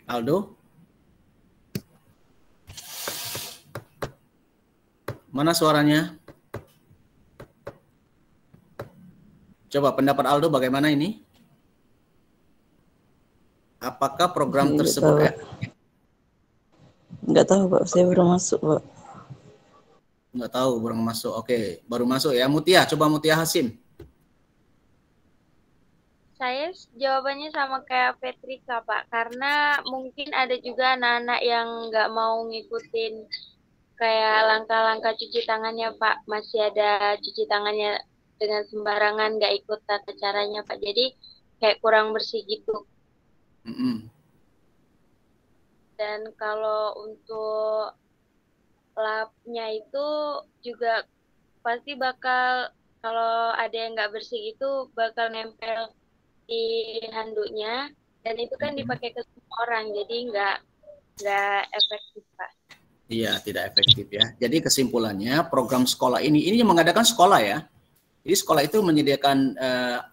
Aldo? Mana suaranya? Coba pendapat Aldo bagaimana ini? Apakah program tersebut? Enggak tahu, Pak. Saya baru masuk, Pak. Enggak tahu, baru masuk. Oke, baru masuk ya. Mutia, coba Mutia Hasim. Saya jawabannya sama kayak Petrika, Pak. Karena mungkin ada juga anak-anak yang nggak mau ngikutin kayak langkah-langkah cuci tangannya, Pak. Masih ada cuci tangannya dengan sembarangan, nggak ikut tata caranya, Pak. Jadi kayak kurang bersih gitu. Dan kalau untuk lapnya itu juga pasti bakal, kalau ada yang nggak bersih itu bakal nempel di handuknya, dan itu kan dipakai ke semua orang, jadi nggak efektif, Pak. Iya, tidak efektif ya. Jadi kesimpulannya program sekolah ini yang mengadakan sekolah ya. Jadi sekolah itu menyediakan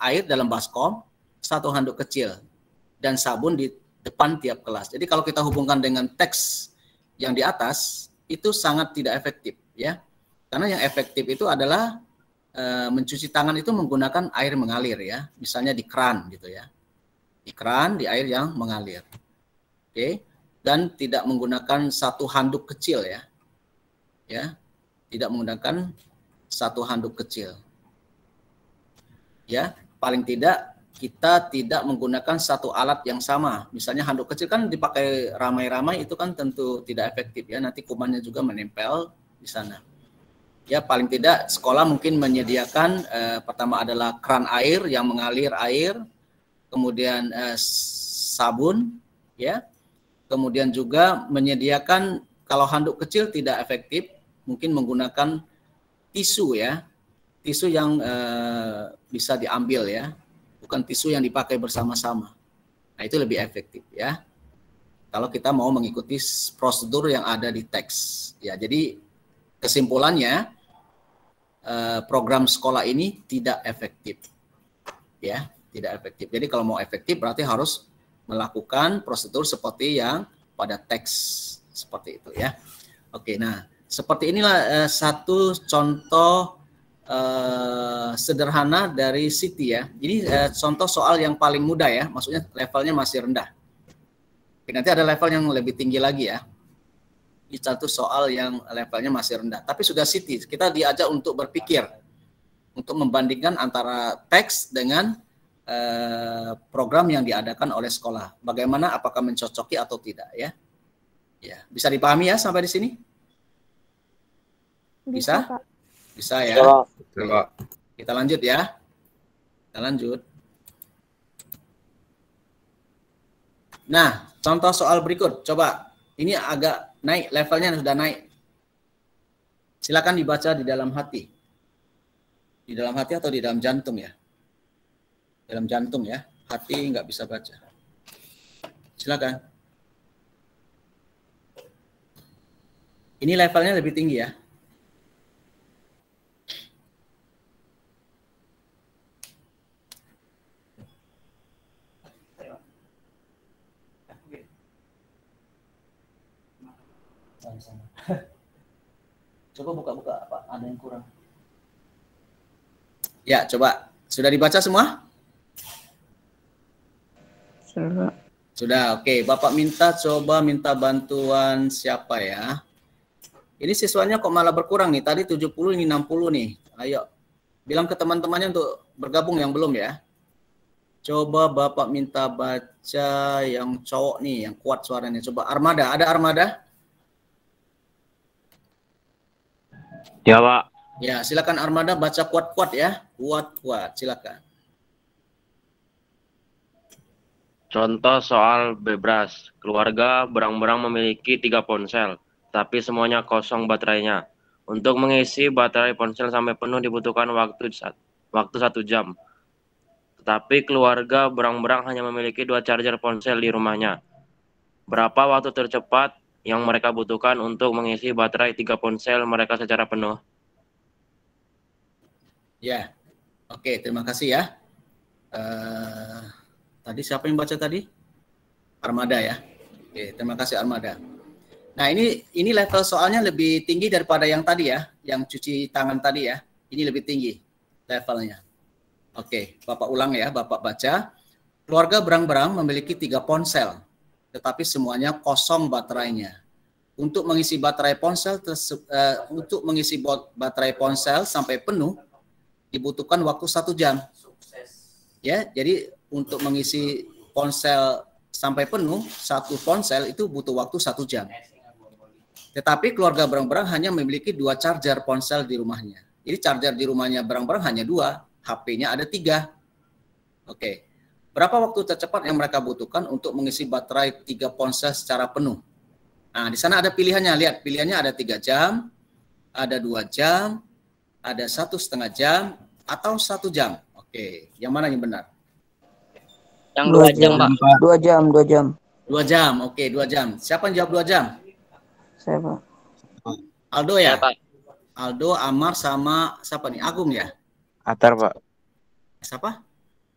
air dalam baskom, 1 handuk kecil, dan sabun di depan tiap kelas. Jadi kalau kita hubungkan dengan teks yang di atas, itu sangat tidak efektif ya. Karena yang efektif itu adalah mencuci tangan itu menggunakan air mengalir ya. Misalnya di keran gitu ya. Di keran, di air yang mengalir. Oke. Dan tidak menggunakan 1 handuk kecil ya. Ya. Tidak menggunakan 1 handuk kecil. Ya, paling tidak kita tidak menggunakan 1 alat yang sama. Misalnya handuk kecil kan dipakai ramai-ramai, itu kan tentu tidak efektif ya. Nanti kumannya juga menempel di sana. Ya, paling tidak sekolah mungkin menyediakan pertama adalah keran air yang mengalir air, kemudian sabun ya. Kemudian juga menyediakan kalau handuk kecil tidak efektif, mungkin menggunakan tisu ya. Tisu yang bisa diambil ya. bukan tisu yang dipakai bersama-sama. Nah, itu lebih efektif ya. Kalau kita mau mengikuti prosedur yang ada di teks. Ya, jadi kesimpulannya program sekolah ini tidak efektif. Ya, tidak efektif. Jadi kalau mau efektif berarti harus melakukan prosedur seperti yang pada teks seperti itu ya. Oke, nah seperti inilah satu contoh sederhana dari Siti ya. Ini contoh soal yang paling mudah ya, maksudnya levelnya masih rendah. Oke, nanti ada level yang lebih tinggi lagi ya. Ini satu soal yang levelnya masih rendah. Tapi sudah Siti, kita diajak untuk berpikir, untuk membandingkan antara teks dengan program yang diadakan oleh sekolah. Bagaimana, apakah mencocoki atau tidak ya? Ya, bisa dipahami ya sampai di sini? Bisa? Bisa ya. Coba. Kita lanjut ya. Kita lanjut. Nah, contoh soal berikut. Coba, ini agak naik, levelnya sudah naik. Silakan dibaca di dalam hati. Di dalam hati atau di dalam jantung ya? Dalam jantung ya. Hati nggak bisa baca. Silakan. Ini levelnya lebih tinggi ya. Coba buka-buka apa ada yang kurang. Ya, coba. Sudah dibaca semua? Sudah, oke. Bapak minta bantuan siapa ya? Ini siswanya kok malah berkurang nih. Tadi 70, ini 60 nih. Ayo. Bilang ke teman-temannya untuk bergabung yang belum ya. Coba Bapak minta baca yang cowok nih, yang kuat suaranya. Coba Armada, ada Armada? Ya, Pak. Ya, silakan Armada baca kuat-kuat ya. Kuat-kuat, silakan. Contoh soal bebras. Keluarga berang-berang memiliki 3 ponsel, tapi semuanya kosong baterainya. Untuk mengisi baterai ponsel sampai penuh dibutuhkan waktu 1 jam. Tetapi keluarga berang-berang hanya memiliki 2 charger ponsel di rumahnya. Berapa waktu tercepat yang mereka butuhkan untuk mengisi baterai 3 ponsel mereka secara penuh? Ya, oke, terima kasih ya. Tadi siapa yang baca tadi? Armada ya. Oke, terima kasih Armada. Nah, ini level soalnya lebih tinggi daripada yang tadi ya, yang cuci tangan tadi ya. Ini lebih tinggi levelnya. Oke, Bapak ulang ya, Bapak baca. Keluarga berang-berang memiliki 3 ponsel, tetapi semuanya kosong baterainya. Untuk mengisi baterai ponsel sampai penuh dibutuhkan waktu 1 jam. Ya, jadi untuk mengisi ponsel sampai penuh, 1 ponsel itu butuh waktu 1 jam. Tetapi keluarga berang-berang hanya memiliki 2 charger ponsel di rumahnya. Jadi charger di rumahnya berang-berang hanya 2, HP-nya ada 3. Oke. Berapa waktu tercepat yang mereka butuhkan untuk mengisi baterai 3 ponsel secara penuh? Nah, di sana ada pilihannya. Lihat, pilihannya ada 3 jam, ada 2 jam, ada 1,5 jam, atau 1 jam. Oke, yang mana yang benar? Yang 2 jam, Pak. 2 jam, 2 jam. 2 jam, oke, 2 jam. Siapa yang jawab 2 jam? Saya, Pak. Aldo ya? Ya, Pak. Aldo, Amar, sama siapa nih? Agung ya? Atar, Pak. Siapa?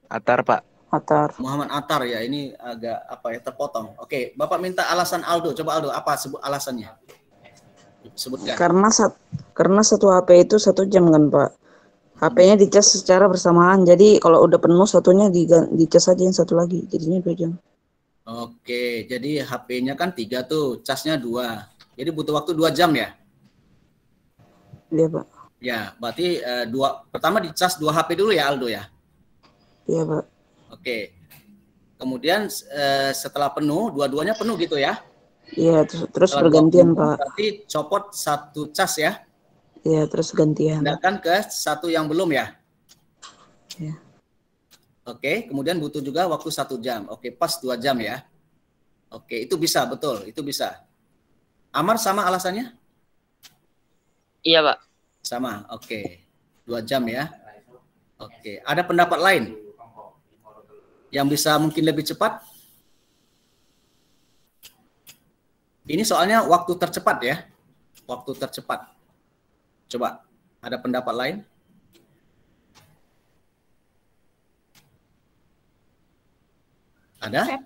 Atar, Pak. Atar. Muhammad Atar ya, ini agak terpotong. Oke, Bapak minta alasan Aldo. Coba Aldo, apa sebut alasannya? Sebutkan. Karena satu HP itu 1 jam kan, Pak. HP-nya dicas secara bersamaan. Jadi kalau udah penuh satunya dicas aja yang satu lagi. Jadinya 2 jam. Oke, jadi HP-nya kan 3 tuh, casnya 2. Jadi butuh waktu 2 jam ya? Iya, Pak. Ya, berarti pertama dicas 2 HP dulu ya Aldo ya? Iya, Pak. Oke. Kemudian setelah penuh, dua-duanya penuh gitu ya? Iya, terus bergantian, penuh, Pak. berarti copot 1 cas ya? Iya, terus gantian. Pindahkan ke 1 yang belum ya? Iya. Oke, kemudian butuh juga waktu 1 jam. Oke, pas 2 jam ya? Oke, itu bisa, betul. Itu bisa. Amar sama alasannya? Iya, Pak. Sama, oke. 2 jam ya? Oke, ada pendapat lain? Yang bisa mungkin lebih cepat? Ini soalnya waktu tercepat ya. Waktu tercepat. Coba, ada pendapat lain? Ada?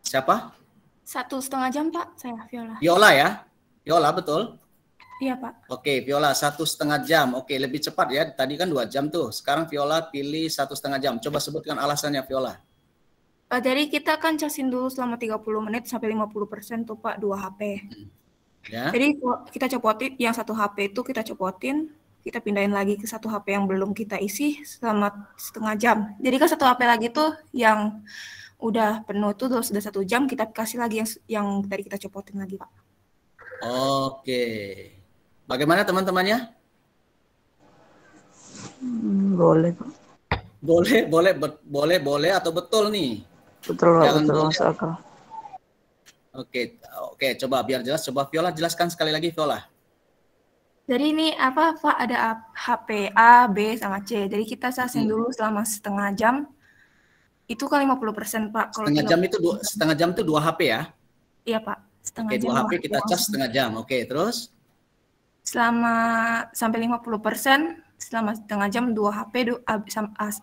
Siapa? 1,5 jam, Pak. Saya Viola. Viola ya? Viola, betul? Iya, Pak. Oke, Viola 1,5 jam. Oke, lebih cepat ya. Tadi kan 2 jam tuh. Sekarang Viola pilih 1,5 jam. Coba sebutkan alasannya, Viola. Jadi kita kan casin dulu selama 30 menit sampai 50% tuh, Pak, 2 HP. Ya. Jadi kita copotin, yang 1 HP itu kita copotin, kita pindahin lagi ke 1 HP yang belum kita isi selama setengah jam. Jadi kan 1 HP lagi tuh yang udah penuh tuh sudah 1 jam, kita kasih lagi yang tadi kita copotin lagi, Pak. Oke. Bagaimana teman-temannya? Boleh, Pak. Boleh atau betul nih? Betul, Pak. Jangan Betul, boleh. masuk akal. Oke, coba biar jelas. Coba Viola jelaskan sekali lagi, Viola. Jadi ini apa, Pak, ada HP A, B, sama C. Jadi kita casin dulu selama setengah jam. Itu kan 50%, Pak. Kalau setengah jam itu 2 HP ya? Iya, Pak. Setengah Oke, jam. 2 HP kita cas setengah jam. Oke, terus? Selama sampai 50%, selama setengah jam 2 HP,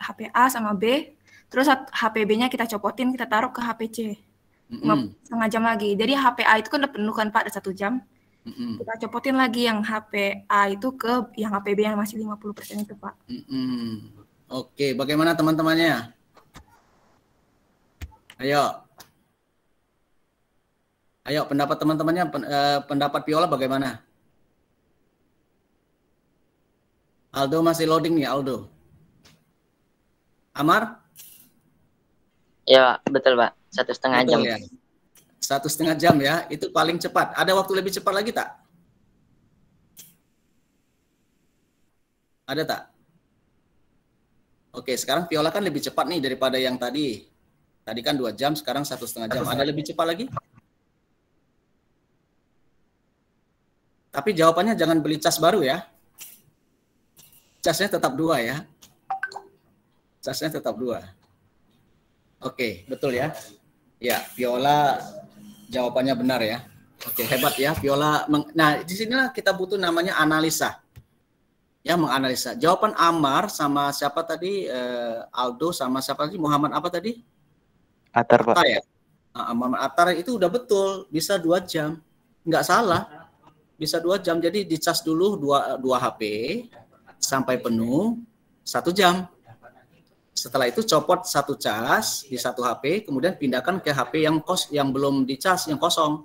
HP A sama B. Terus HP B-nya kita copotin, kita taruh ke HP C. Setengah jam lagi. Jadi HP A itu kan udah penuh kan, Pak, ada 1 jam. Kita copotin lagi yang HP A itu ke yang HP B yang masih 50% itu, Pak. Oke, bagaimana teman-temannya? Ayo, pendapat teman-temannya, pendapat Viola bagaimana? Aldo masih loading nih, Aldo. Amar? Ya, betul, Pak. 1,5 jam. Ya. 1,5 jam ya, itu paling cepat. Ada waktu lebih cepat lagi tak? Ada tak? Oke, sekarang Viola kan lebih cepat nih daripada yang tadi. Tadi kan 2 jam, sekarang 1,5 jam. Ada lebih cepat lagi? Tapi jawabannya jangan beli cas baru ya. Casnya tetap 2 ya. Casnya tetap 2. Oke, betul ya. Ya, Viola jawabannya benar ya. Oke, hebat ya Viola. Nah, di sinilah kita butuh namanya analisa. Ya, menganalisa. Jawaban Amar sama siapa tadi? Aldo sama siapa tadi? Muhammad apa tadi? Atar, Pak. Atar ya? Muhammad Atar itu udah betul. Bisa 2 jam. Nggak salah. Bisa 2 jam. Jadi dicas dulu 2 HP sampai penuh 1 jam. Setelah itu copot 1 cas di 1 HP, kemudian pindahkan ke HP yang belum dicas, yang kosong.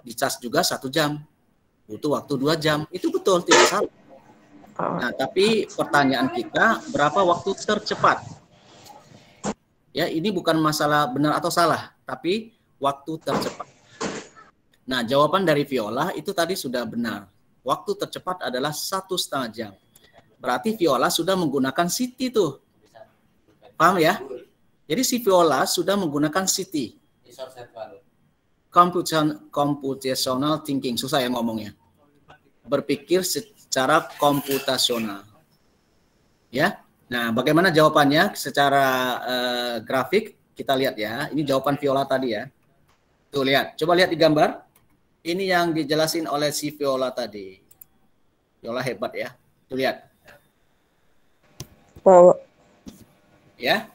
Dicas juga 1 jam. Butuh waktu 2 jam. Itu betul, tidak salah. Nah, tapi pertanyaan kita, berapa waktu tercepat? Ya, ini bukan masalah benar atau salah, tapi waktu tercepat. Nah, jawaban dari Viola itu tadi sudah benar. Waktu tercepat adalah 1,5 jam. Berarti Viola sudah menggunakan City tuh. Paham ya? Jadi si Viola sudah menggunakan City. Computational thinking. Susah ya ngomongnya. Berpikir secara komputasional. Ya. Nah, bagaimana jawabannya secara grafik? Kita lihat ya. Ini jawaban Viola tadi ya. Tuh lihat. Coba lihat di gambar. Ini yang dijelasin oleh si Viola tadi. Viola hebat ya. Tuh lihat. Pak, ya.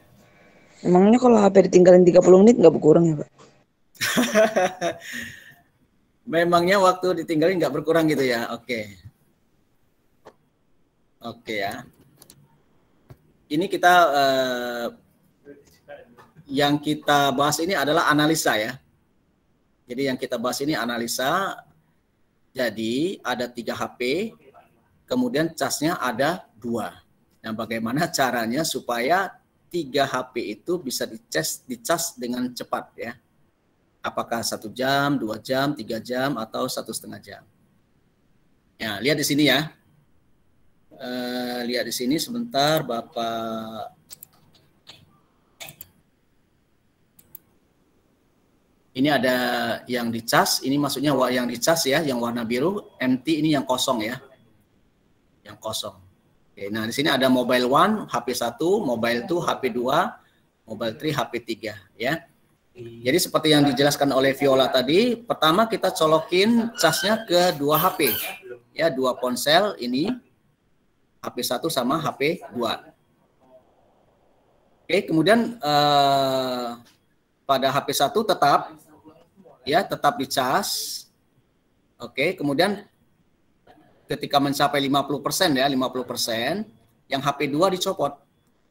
Emangnya kalau HP ditinggalin 30 menit nggak berkurang ya, Pak? Memangnya waktu ditinggalin nggak berkurang gitu ya? Oke. Oke ya. Ini kita yang kita bahas ini adalah analisa ya. Jadi yang kita bahas ini analisa. Jadi ada 3 HP, kemudian casnya ada 2. Nah, bagaimana caranya supaya 3 HP itu bisa dicas dengan cepat ya. Apakah 1 jam, 2 jam, 3 jam, atau 1,5 jam. Ya, lihat di sini ya. Lihat di sini sebentar, Bapak. Ini ada yang dicas, ini maksudnya yang dicas ya, yang warna biru, empty ini yang kosong ya. Yang kosong. Oke, nah di sini ada mobile 1, HP 1, mobile 2, HP 2, Mobile 3 HP 3 ya. Jadi seperti yang dijelaskan oleh Viola tadi, pertama kita colokin casnya ke 2 HP. Ya, 2 ponsel ini HP 1 sama HP 2. Oke, kemudian pada HP 1 tetap dicas. Oke, kemudian ketika mencapai 50% ya, 50%, yang HP 2 dicopot.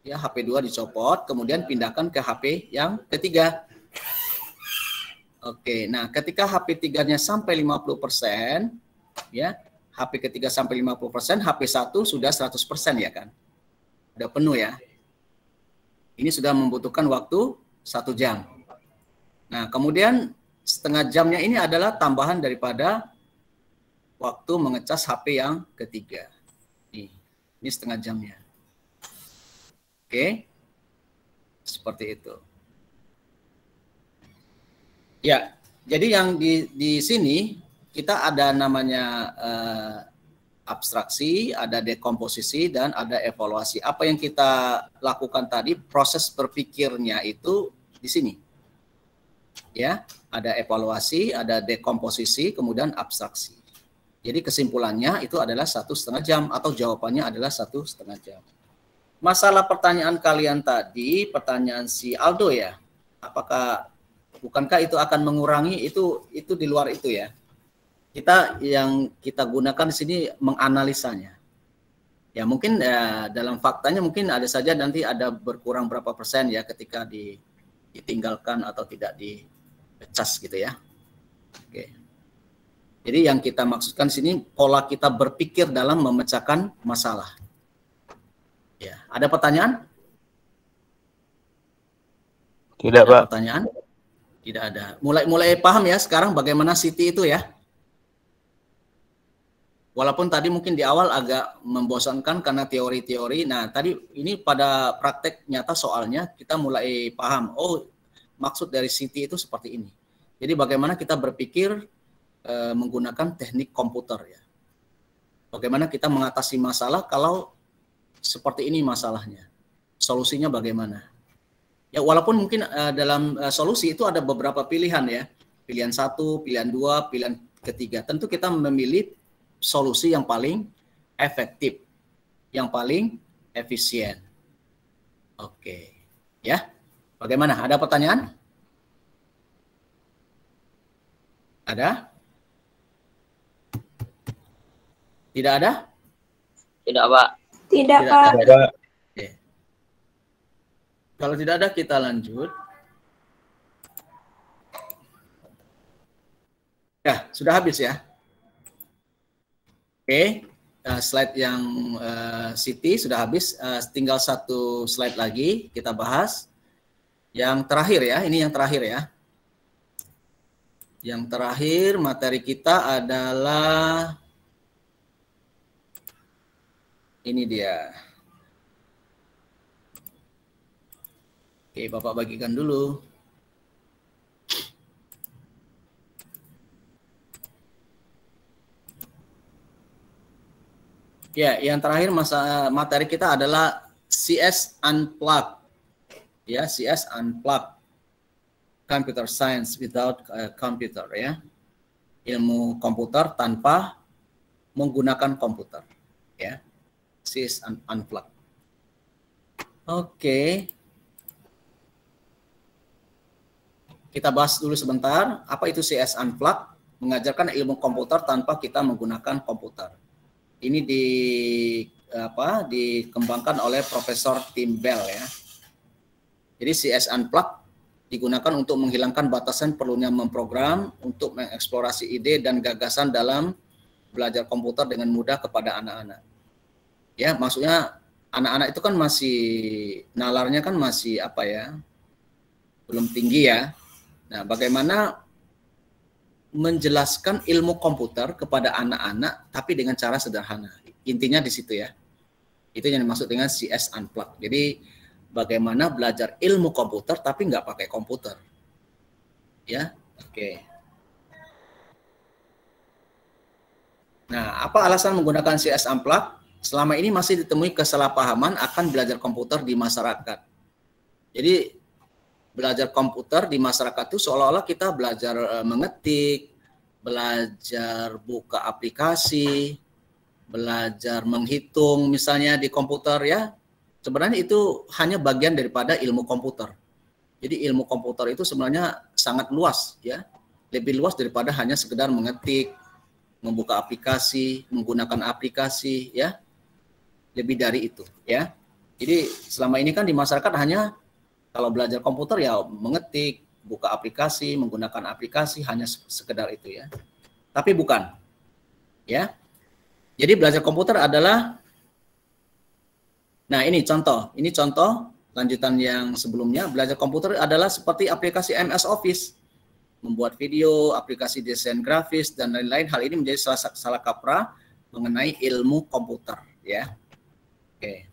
Ya, HP 2 dicopot, kemudian pindahkan ke HP yang ketiga. Oke, nah ketika HP 3-nya sampai 50%, ya, HP ketiga sampai 50%, HP 1 sudah 100% ya kan. Sudah penuh ya. Ini sudah membutuhkan waktu 1 jam. Nah, kemudian setengah jamnya ini adalah tambahan daripada waktu mengecas HP yang ketiga. Ini setengah jamnya. Oke. Seperti itu. Ya, jadi yang di sini kita ada namanya abstraksi, ada dekomposisi, dan ada evaluasi. Apa yang kita lakukan tadi, proses berpikirnya itu di sini. Ya, ada evaluasi, ada dekomposisi, kemudian abstraksi. Jadi kesimpulannya itu adalah 1,5 jam atau jawabannya adalah 1,5 jam. Masalah pertanyaan kalian tadi, pertanyaan si Aldo ya, bukankah itu akan mengurangi itu di luar itu ya? Yang kita gunakan di sini menganalisanya. Ya mungkin dalam faktanya mungkin ada saja nanti ada berkurang berapa persen ya ketika ditinggalkan atau tidak dicas gitu ya. Oke. Jadi yang kita maksudkan di sini pola kita berpikir dalam memecahkan masalah. Ya, ada pertanyaan? Tidak, Pak. Pertanyaan? Tidak ada. Mulai paham ya sekarang bagaimana Siti itu ya. Walaupun tadi mungkin di awal agak membosankan karena teori-teori. Nah, tadi ini pada praktek nyata soalnya kita mulai paham. Oh, maksud dari Siti itu seperti ini. Jadi bagaimana kita berpikir menggunakan teknik komputer ya. Bagaimana kita mengatasi masalah kalau seperti ini masalahnya. Solusinya bagaimana? Ya walaupun mungkin dalam solusi itu ada beberapa pilihan ya. Pilihan 1, pilihan 2, pilihan ketiga. Tentu kita memilih solusi yang paling efektif, yang paling efisien. Oke. Ya. Bagaimana? Ada pertanyaan? Ada? Tidak ada? Tidak, Pak. Tidak, Pak. Oke. Kalau tidak ada kita lanjut. Ya, sudah habis ya. Oke, slide yang Siti sudah habis. Tinggal 1 slide lagi kita bahas. Yang terakhir ya, ini yang terakhir ya. Yang terakhir materi kita adalah ini dia. Oke, Bapak bagikan dulu. Ya, yang terakhir materi kita adalah CS Unplugged. Ya, CS Unplugged. Computer Science without computer ya. Ilmu komputer tanpa menggunakan komputer. Ya. CS Unplugged. Oke. Kita bahas dulu sebentar, apa itu CS Unplugged? Mengajarkan ilmu komputer tanpa kita menggunakan komputer. Ini dikembangkan oleh Profesor Tim Bell ya. Jadi CS Unplugged digunakan untuk menghilangkan batasan perlunya memprogram, untuk mengeksplorasi ide dan gagasan dalam belajar komputer dengan mudah kepada anak-anak. Ya, maksudnya anak-anak itu kan masih nalarnya kan masih belum tinggi ya. Nah, bagaimana menjelaskan ilmu komputer kepada anak-anak tapi dengan cara sederhana. Intinya di situ ya. Itu yang dimaksud dengan CS Unplugged. Jadi bagaimana belajar ilmu komputer tapi nggak pakai komputer. Ya, oke. Nah, apa alasan menggunakan CS Unplugged? Selama ini masih ditemui kesalahpahaman akan belajar komputer di masyarakat. Jadi belajar komputer di masyarakat itu seolah-olah kita belajar mengetik, belajar buka aplikasi, belajar menghitung misalnya di komputer ya. Sebenarnya itu hanya bagian daripada ilmu komputer. Jadi ilmu komputer itu sebenarnya sangat luas ya. Lebih luas daripada hanya sekedar mengetik, membuka aplikasi, menggunakan aplikasi ya. Lebih dari itu ya. Jadi selama ini kan di masyarakat hanya kalau belajar komputer ya mengetik, buka aplikasi, menggunakan aplikasi, hanya sekedar itu ya. Tapi bukan. Ya. Jadi belajar komputer adalah, nah ini contoh lanjutan yang sebelumnya. Belajar komputer adalah seperti aplikasi MS Office, membuat video, aplikasi desain grafis dan lain-lain. Hal ini menjadi salah kaprah mengenai ilmu komputer ya. Oke.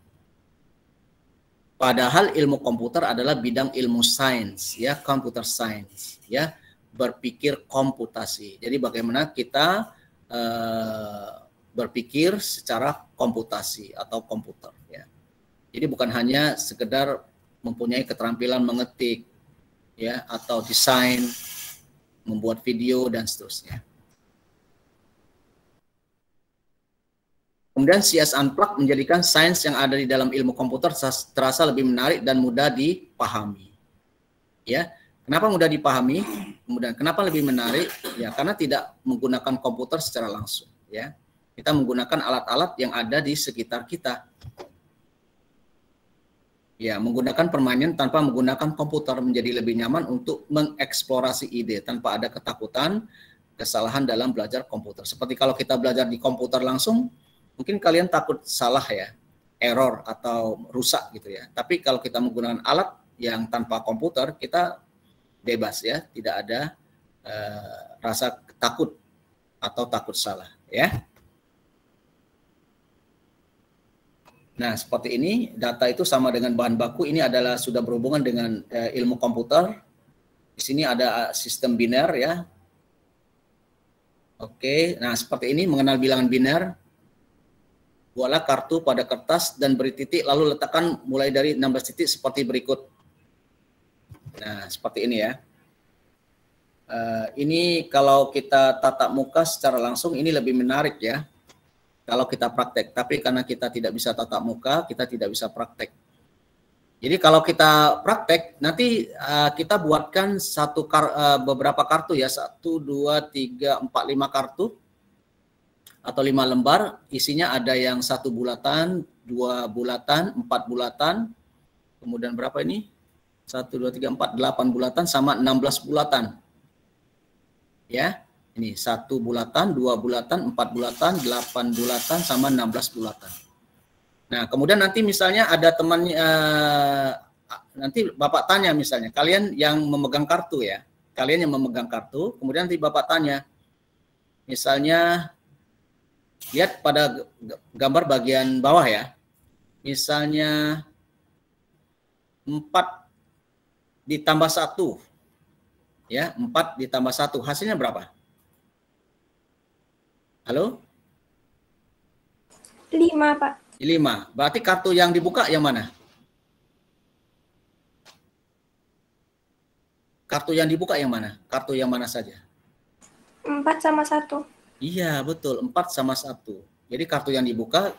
Padahal ilmu komputer adalah bidang ilmu sains ya, computer science ya, berpikir komputasi. Jadi bagaimana kita berpikir secara komputasi atau komputer ya. Jadi bukan hanya sekedar mempunyai keterampilan mengetik ya atau desain, membuat video dan seterusnya. Kemudian CS Unplugged menjadikan sains yang ada di dalam ilmu komputer terasa lebih menarik dan mudah dipahami. Ya, kenapa mudah dipahami? Kemudian kenapa lebih menarik? Ya, karena tidak menggunakan komputer secara langsung. Ya, kita menggunakan alat-alat yang ada di sekitar kita. Ya, menggunakan permainan tanpa menggunakan komputer menjadi lebih nyaman untuk mengeksplorasi ide tanpa ada ketakutan, kesalahan dalam belajar komputer. Seperti kalau kita belajar di komputer langsung, mungkin kalian takut salah ya, error atau rusak gitu ya. Tapi kalau kita menggunakan alat yang tanpa komputer, kita bebas ya, tidak ada rasa takut atau takut salah ya. Nah, seperti ini, data itu sama dengan bahan baku. Ini adalah sudah berhubungan dengan ilmu komputer. Di sini ada sistem biner ya. Oke, nah seperti ini mengenal bilangan biner. Buatlah kartu pada kertas dan beri titik, lalu letakkan mulai dari 16 titik seperti berikut. Nah, seperti ini ya. Ini kalau kita tatap muka secara langsung, ini lebih menarik ya. Kalau kita praktek, tapi karena kita tidak bisa tatap muka, kita tidak bisa praktek. Jadi kalau kita praktek, nanti kita buatkan beberapa kartu ya, 1, 2, 3, 4, 5 kartu atau 5 lembar. Isinya ada yang 1 bulatan, 2 bulatan, 4 bulatan, kemudian berapa ini? 1, 2, 3, 4, 8 bulatan sama 16 bulatan. Ya. Ini 1 bulatan, 2 bulatan, 4 bulatan, 8 bulatan, sama 16 bulatan. Nah, kemudian nanti misalnya ada teman, nanti Bapak tanya misalnya, kalian yang memegang kartu ya, kalian yang memegang kartu, kemudian nanti Bapak tanya, misalnya, lihat pada gambar bagian bawah ya, misalnya 4 ditambah 1, ya, 4 ditambah 1, hasilnya berapa? Halo? 5, Pak. 5. Berarti kartu yang dibuka yang mana? Kartu yang dibuka yang mana? Kartu yang mana saja? 4 sama 1. Iya, betul. 4 sama 1. Jadi kartu yang dibuka,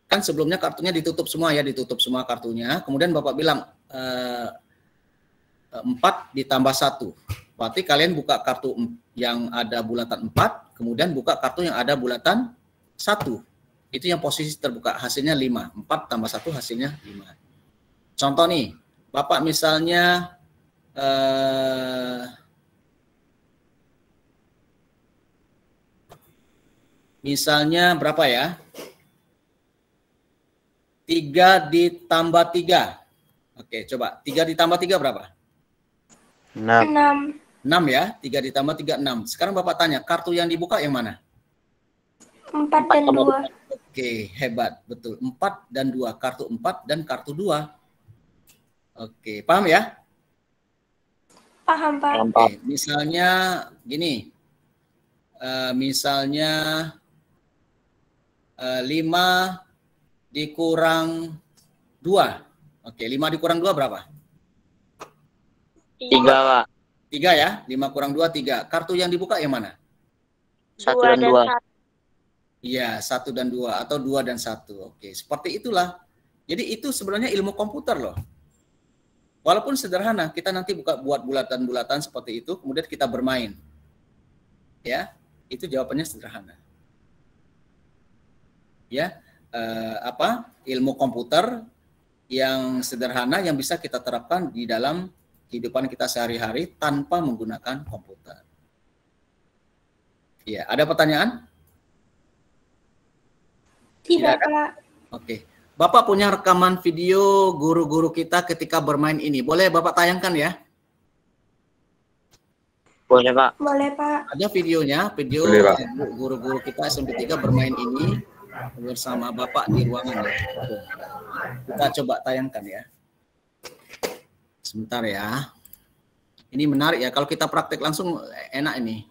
kan sebelumnya kartunya ditutup semua ya, ditutup semua kartunya. Kemudian Bapak bilang 4 ditambah 1. Berarti kalian buka kartu yang ada bulatan 4, kemudian buka kartu yang ada bulatan 1. Itu yang posisi terbuka, hasilnya 5. 4 tambah 1 hasilnya 5. Contoh nih, Bapak misalnya berapa ya? 3 ditambah 3. Oke, coba. 3 ditambah 3 berapa? 6. 6 ya, 3 ditambah 3, 6. Sekarang Bapak tanya, kartu yang dibuka yang mana? 4 dan 2. Oke, hebat, betul. 4 dan 2, kartu 4 dan kartu 2. Oke, paham ya? Paham, Pak. Oke, misalnya gini, misalnya 5 dikurang 2. Oke, 5 dikurang 2 berapa? 3, Pak. 3 ya, 5 kurang 2, 3. Kartu yang dibuka yang mana? 1 dan 2. Iya, 1 dan 2 atau 2 dan 1. Oke, seperti itulah. Jadi itu sebenarnya ilmu komputer loh. Walaupun sederhana, kita nanti buat bulatan-bulatan seperti itu, kemudian kita bermain. Ya, itu jawabannya sederhana. Ya, ilmu komputer yang sederhana yang bisa kita terapkan di dalam kehidupan kita sehari-hari tanpa menggunakan komputer. Ya, ada pertanyaan? Tidak, Pak. Oke. Bapak punya rekaman video guru-guru kita ketika bermain ini. Boleh Bapak tayangkan ya? Boleh, Pak. Boleh, Pak. Ada videonya, video guru-guru kita SMP 3 bermain ini bersama Bapak di ruangan ya. Kita coba tayangkan ya. Sebentar ya. Ini menarik ya, kalau kita praktek langsung enak ini.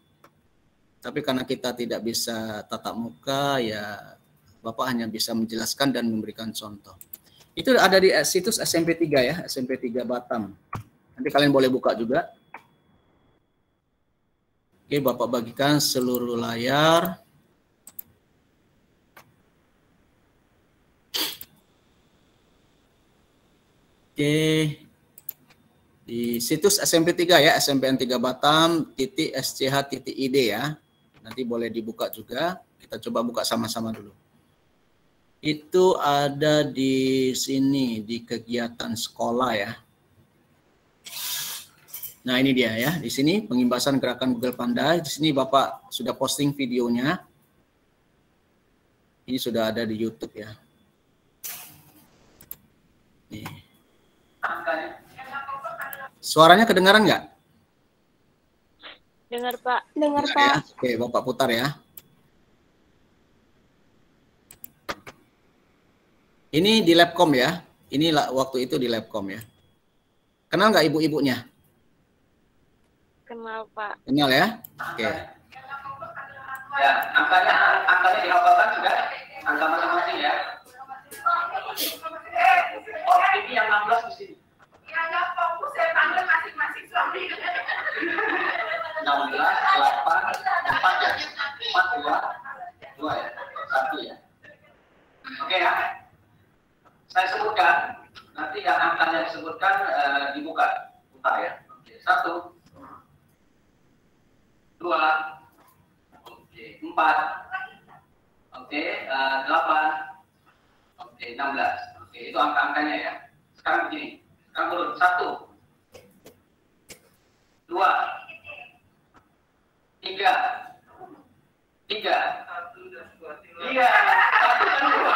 Tapi karena kita tidak bisa tatap muka ya, Bapak hanya bisa menjelaskan dan memberikan contoh. Itu ada di situs SMP 3 ya, SMP 3 Batam. Nanti kalian boleh buka juga. Oke, Bapak bagikan seluruh layar. Oke. Di situs SMP 3 ya, SMPN 3 Batam, .sch.id ya. Nanti boleh dibuka juga. Kita coba buka sama-sama dulu. Itu ada di sini, di kegiatan sekolah ya. Nah ini dia ya, di sini pengimbasan gerakan Google Pandai. Di sini Bapak sudah posting videonya. Ini sudah ada di YouTube ya. Nih. Suaranya kedengaran nggak? Dengar, Pak. Dengar, Ya? Pak. Oke, Bapak putar ya. Ini di Labcom ya. Ini waktu itu di Labcom ya. Kenal nggak ibu-ibunya? Kenal, Pak. Kenal ya? Oke. Ya, angkanya dihafalkan sudah. Angka masing-masing ya. Oh, ini yang 16 di sini. Ya, nggak fokus, saya panggil masing-masing suami. 16, 8, 4 ya. 4, 2 ya. 1 ya. Oke ya. Saya sebutkan, nanti yang angkanya disebutkan dibuka. Buka ya. Oke, 1, 2, oke, 4, oke, 8, oke, 16. Oke, itu angka-angkanya ya. Sekarang begini. Sekarang turun. 1, 2, 3, 3. Iya, 1 dan 2.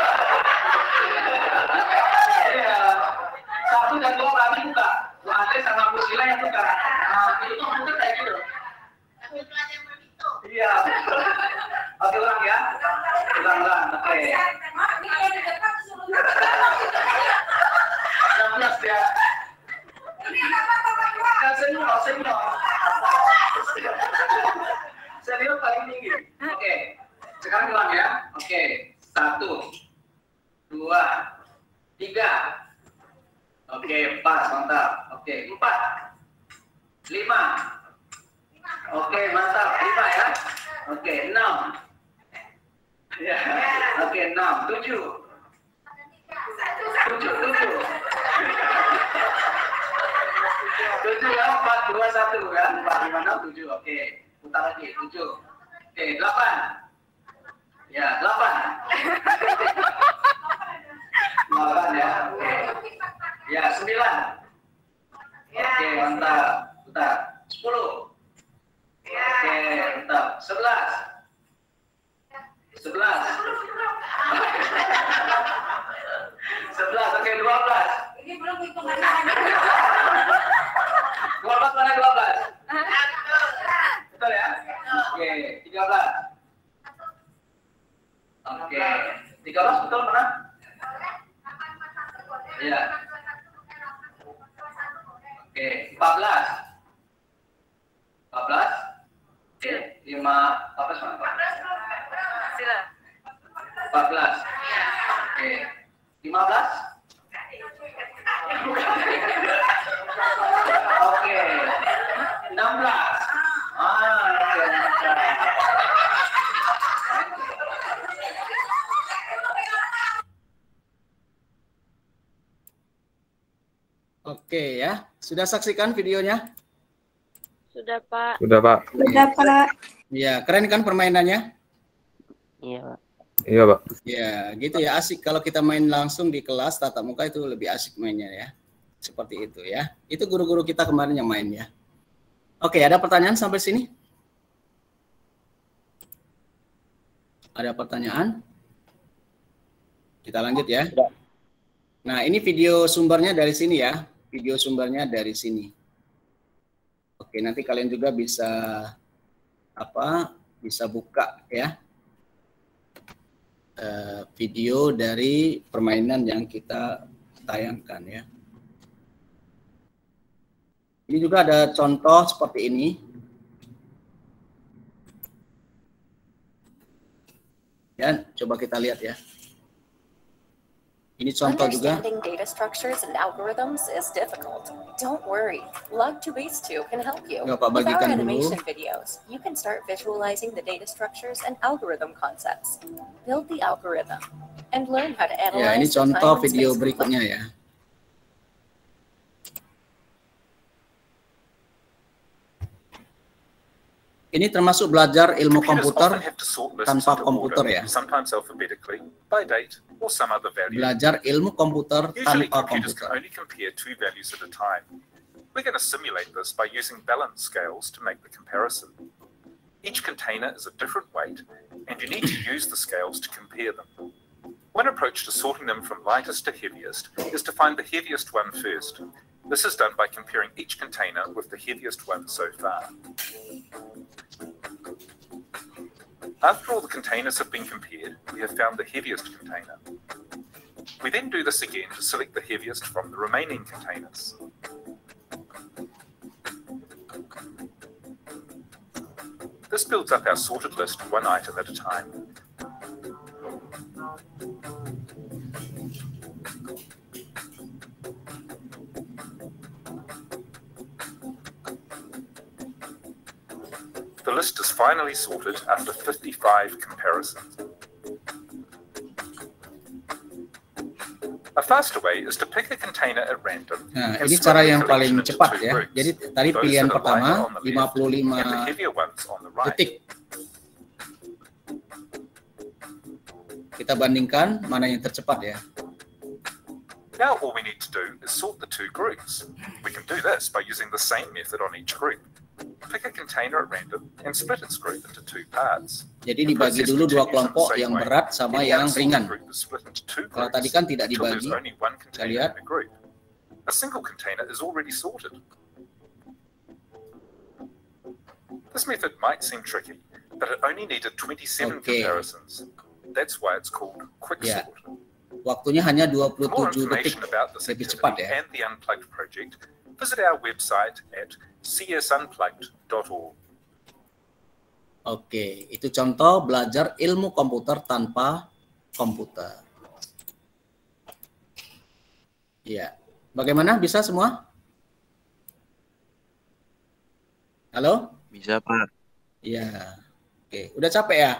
Iya, 1 dan 2 kami buka. Bu Andre sama Bu Sila yang buka. Nah, itu komputer kayak gitu. Iya. Oke, ulang ya. Ulang. Oke. 16 ya. Senior paling tinggi. Oke. Sekarang ulang ya. Oke. 1, 2, 3. Oke, pas, mantap. Oke, 4, 5. Oke, mantap. 5 ya. Oke, 6. Ya. Oke, 6, 7. 7 ya, 4, 2, 1 ya. 4, 5, 6, 7. Oke, putar lagi. 7. Oke, 8. Ya, 8. 8 ya. Oke. Ya, 9. Oke, mantap. Putar. 10. Oke, mantap. 11. 11. 11. Oke, 12. Ini belum hitungan. 12 mana 12? Betul ya? Oke, 13. Oke, 13 betul mana? Iya. Oke, 14. 14. Oke, 14 mana? 14. Oke, 15. Oke, Oke ya, sudah saksikan videonya? Sudah, Pak. Sudah, Pak. Sudah, Pak. Ya, keren kan permainannya? Iya, Pak. Iya, Pak. Ya, gitu ya, asik kalau kita main langsung di kelas tatap muka itu lebih asik mainnya ya. Seperti itu ya. Itu guru-guru kita kemarin yang main ya. Oke, ada pertanyaan sampai sini? Ada pertanyaan? Kita lanjut ya. Nah, ini video sumbernya dari sini ya. Video sumbernya dari sini. Oke, nanti kalian juga bisa bisa buka ya. Video dari permainan yang kita tayangkan ya. Ini juga ada contoh seperti ini. Ya, coba kita lihat ya. Ini contoh juga. Understanding data structures and algorithms is difficult. Don't worry, Log2Base2 can help you. Nggak, Pak, With our bagikan dulu. animation videos, you can start visualizing the data structures and algorithm concepts. Build the algorithm and learn how to analyze Ya, ini the contoh time and video space berikutnya ya. Ini termasuk belajar ilmu komputer tanpa komputer ya. Sometimes alphabetically, by date, or some other value. Belajar ilmu komputer Usually tanpa computers komputer. can only compare two values at a time. We're going to simulate this by using balance scales to make the comparison. Each container is a different weight, and you need to use the scales to compare them. One approach to sorting them from lightest to heaviest is to find the heaviest one first. This is done by comparing each container with the heaviest one so far. After all the containers have been compared, we have found the heaviest container. We then do this again to select the heaviest from the remaining containers. This builds up our sorted list one item at a time. The list is finally sorted after 55 comparisons. A faster way is to pick a container at random. Nah, and ini split cara the yang collection paling into cepat two ya. groups, Jadi tadi those pilihan that are pertama lighter on the left 55 and the heavier ones on the right. detik. Kita bandingkan mana yang tercepat ya. Now all we need to do is sort the two groups. We can do this by using the same method on each group. Pick a container at random and split its group into two parts. Jadi dibagi dulu dua kelompok, yang berat sama yang ringan. Kalau tadi kan tidak dibagi. Kita lihat. A single container is already sorted. This method might seem tricky, but it only needed 27 comparisons. That's why it's called quick Ya. sort. Waktunya hanya For more 27 detik. information about this Lebih cepat activity ya. and the Unplugged project, visit our website at csunplugged.org. Oke, itu contoh belajar ilmu komputer tanpa komputer. Ya, bagaimana? Bisa semua? Halo? Bisa, Pak. Iya. Oke, udah capek ya?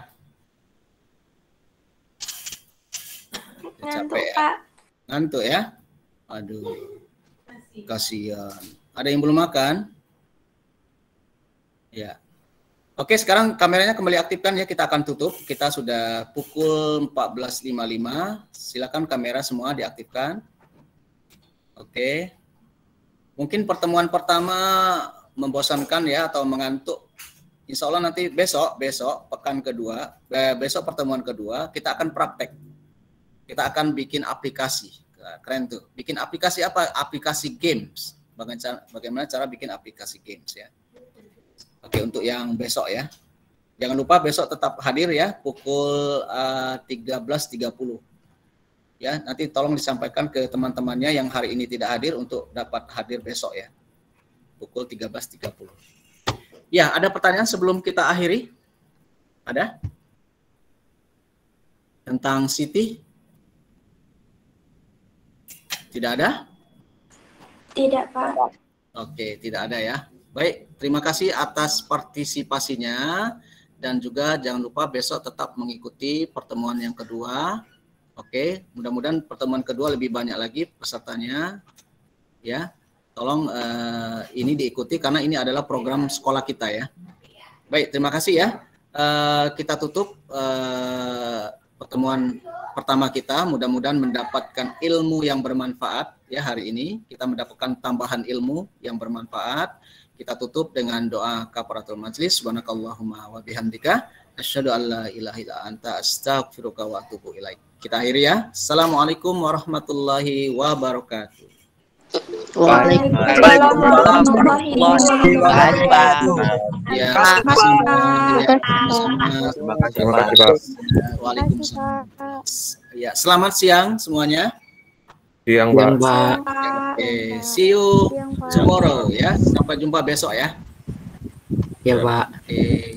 Udah Ngantuk, capek ya? Pak. Ngantuk ya? Aduh, kasihan. Ada yang belum makan? Ya. Oke, sekarang kameranya kembali aktifkan ya, kita akan tutup. Kita sudah pukul 14.55. Silakan kamera semua diaktifkan. Oke. Mungkin pertemuan pertama membosankan ya atau mengantuk. Insya Allah nanti besok pekan kedua, besok pertemuan kedua kita akan praktek. Kita akan bikin aplikasi. Keren tuh. Bikin aplikasi apa? Aplikasi games. Bagaimana cara bikin aplikasi games ya. Oke, untuk yang besok ya. Jangan lupa besok tetap hadir ya pukul 13.30. Ya, nanti tolong disampaikan ke teman-temannya yang hari ini tidak hadir untuk dapat hadir besok ya. Pukul 13.30. Ya, ada pertanyaan sebelum kita akhiri? Ada? Tentang Siti? Tidak ada? Tidak, Pak. Oke, tidak ada ya. Baik, terima kasih atas partisipasinya dan juga jangan lupa besok tetap mengikuti pertemuan yang kedua. Oke, mudah-mudahan pertemuan kedua lebih banyak lagi pesertanya ya. Tolong ini diikuti karena ini adalah program sekolah kita ya. Baik, terima kasih ya. Kita tutup pertemuan pertama kita. Mudah-mudahan mendapatkan ilmu yang bermanfaat ya hari ini. Kita mendapatkan tambahan ilmu yang bermanfaat. Kita tutup dengan doa kafaratul majlis. Subhanakallahumma wa bihamdika asyhadu an la ilaha illa anta astaghfiruka wa atubu ilaik. Kita akhiri ya. Assalamualaikum warahmatullahi wabarakatuh. Waalaikumsalam warahmatullahi wabarakatuh. Ya, Terima kasih, Pak. Waalaikumsalam. Ya, selamat siang semuanya. Siang, Pak. Oke, see you tomorrow ya. Sampai jumpa besok ya. Ya, Pak. Oke.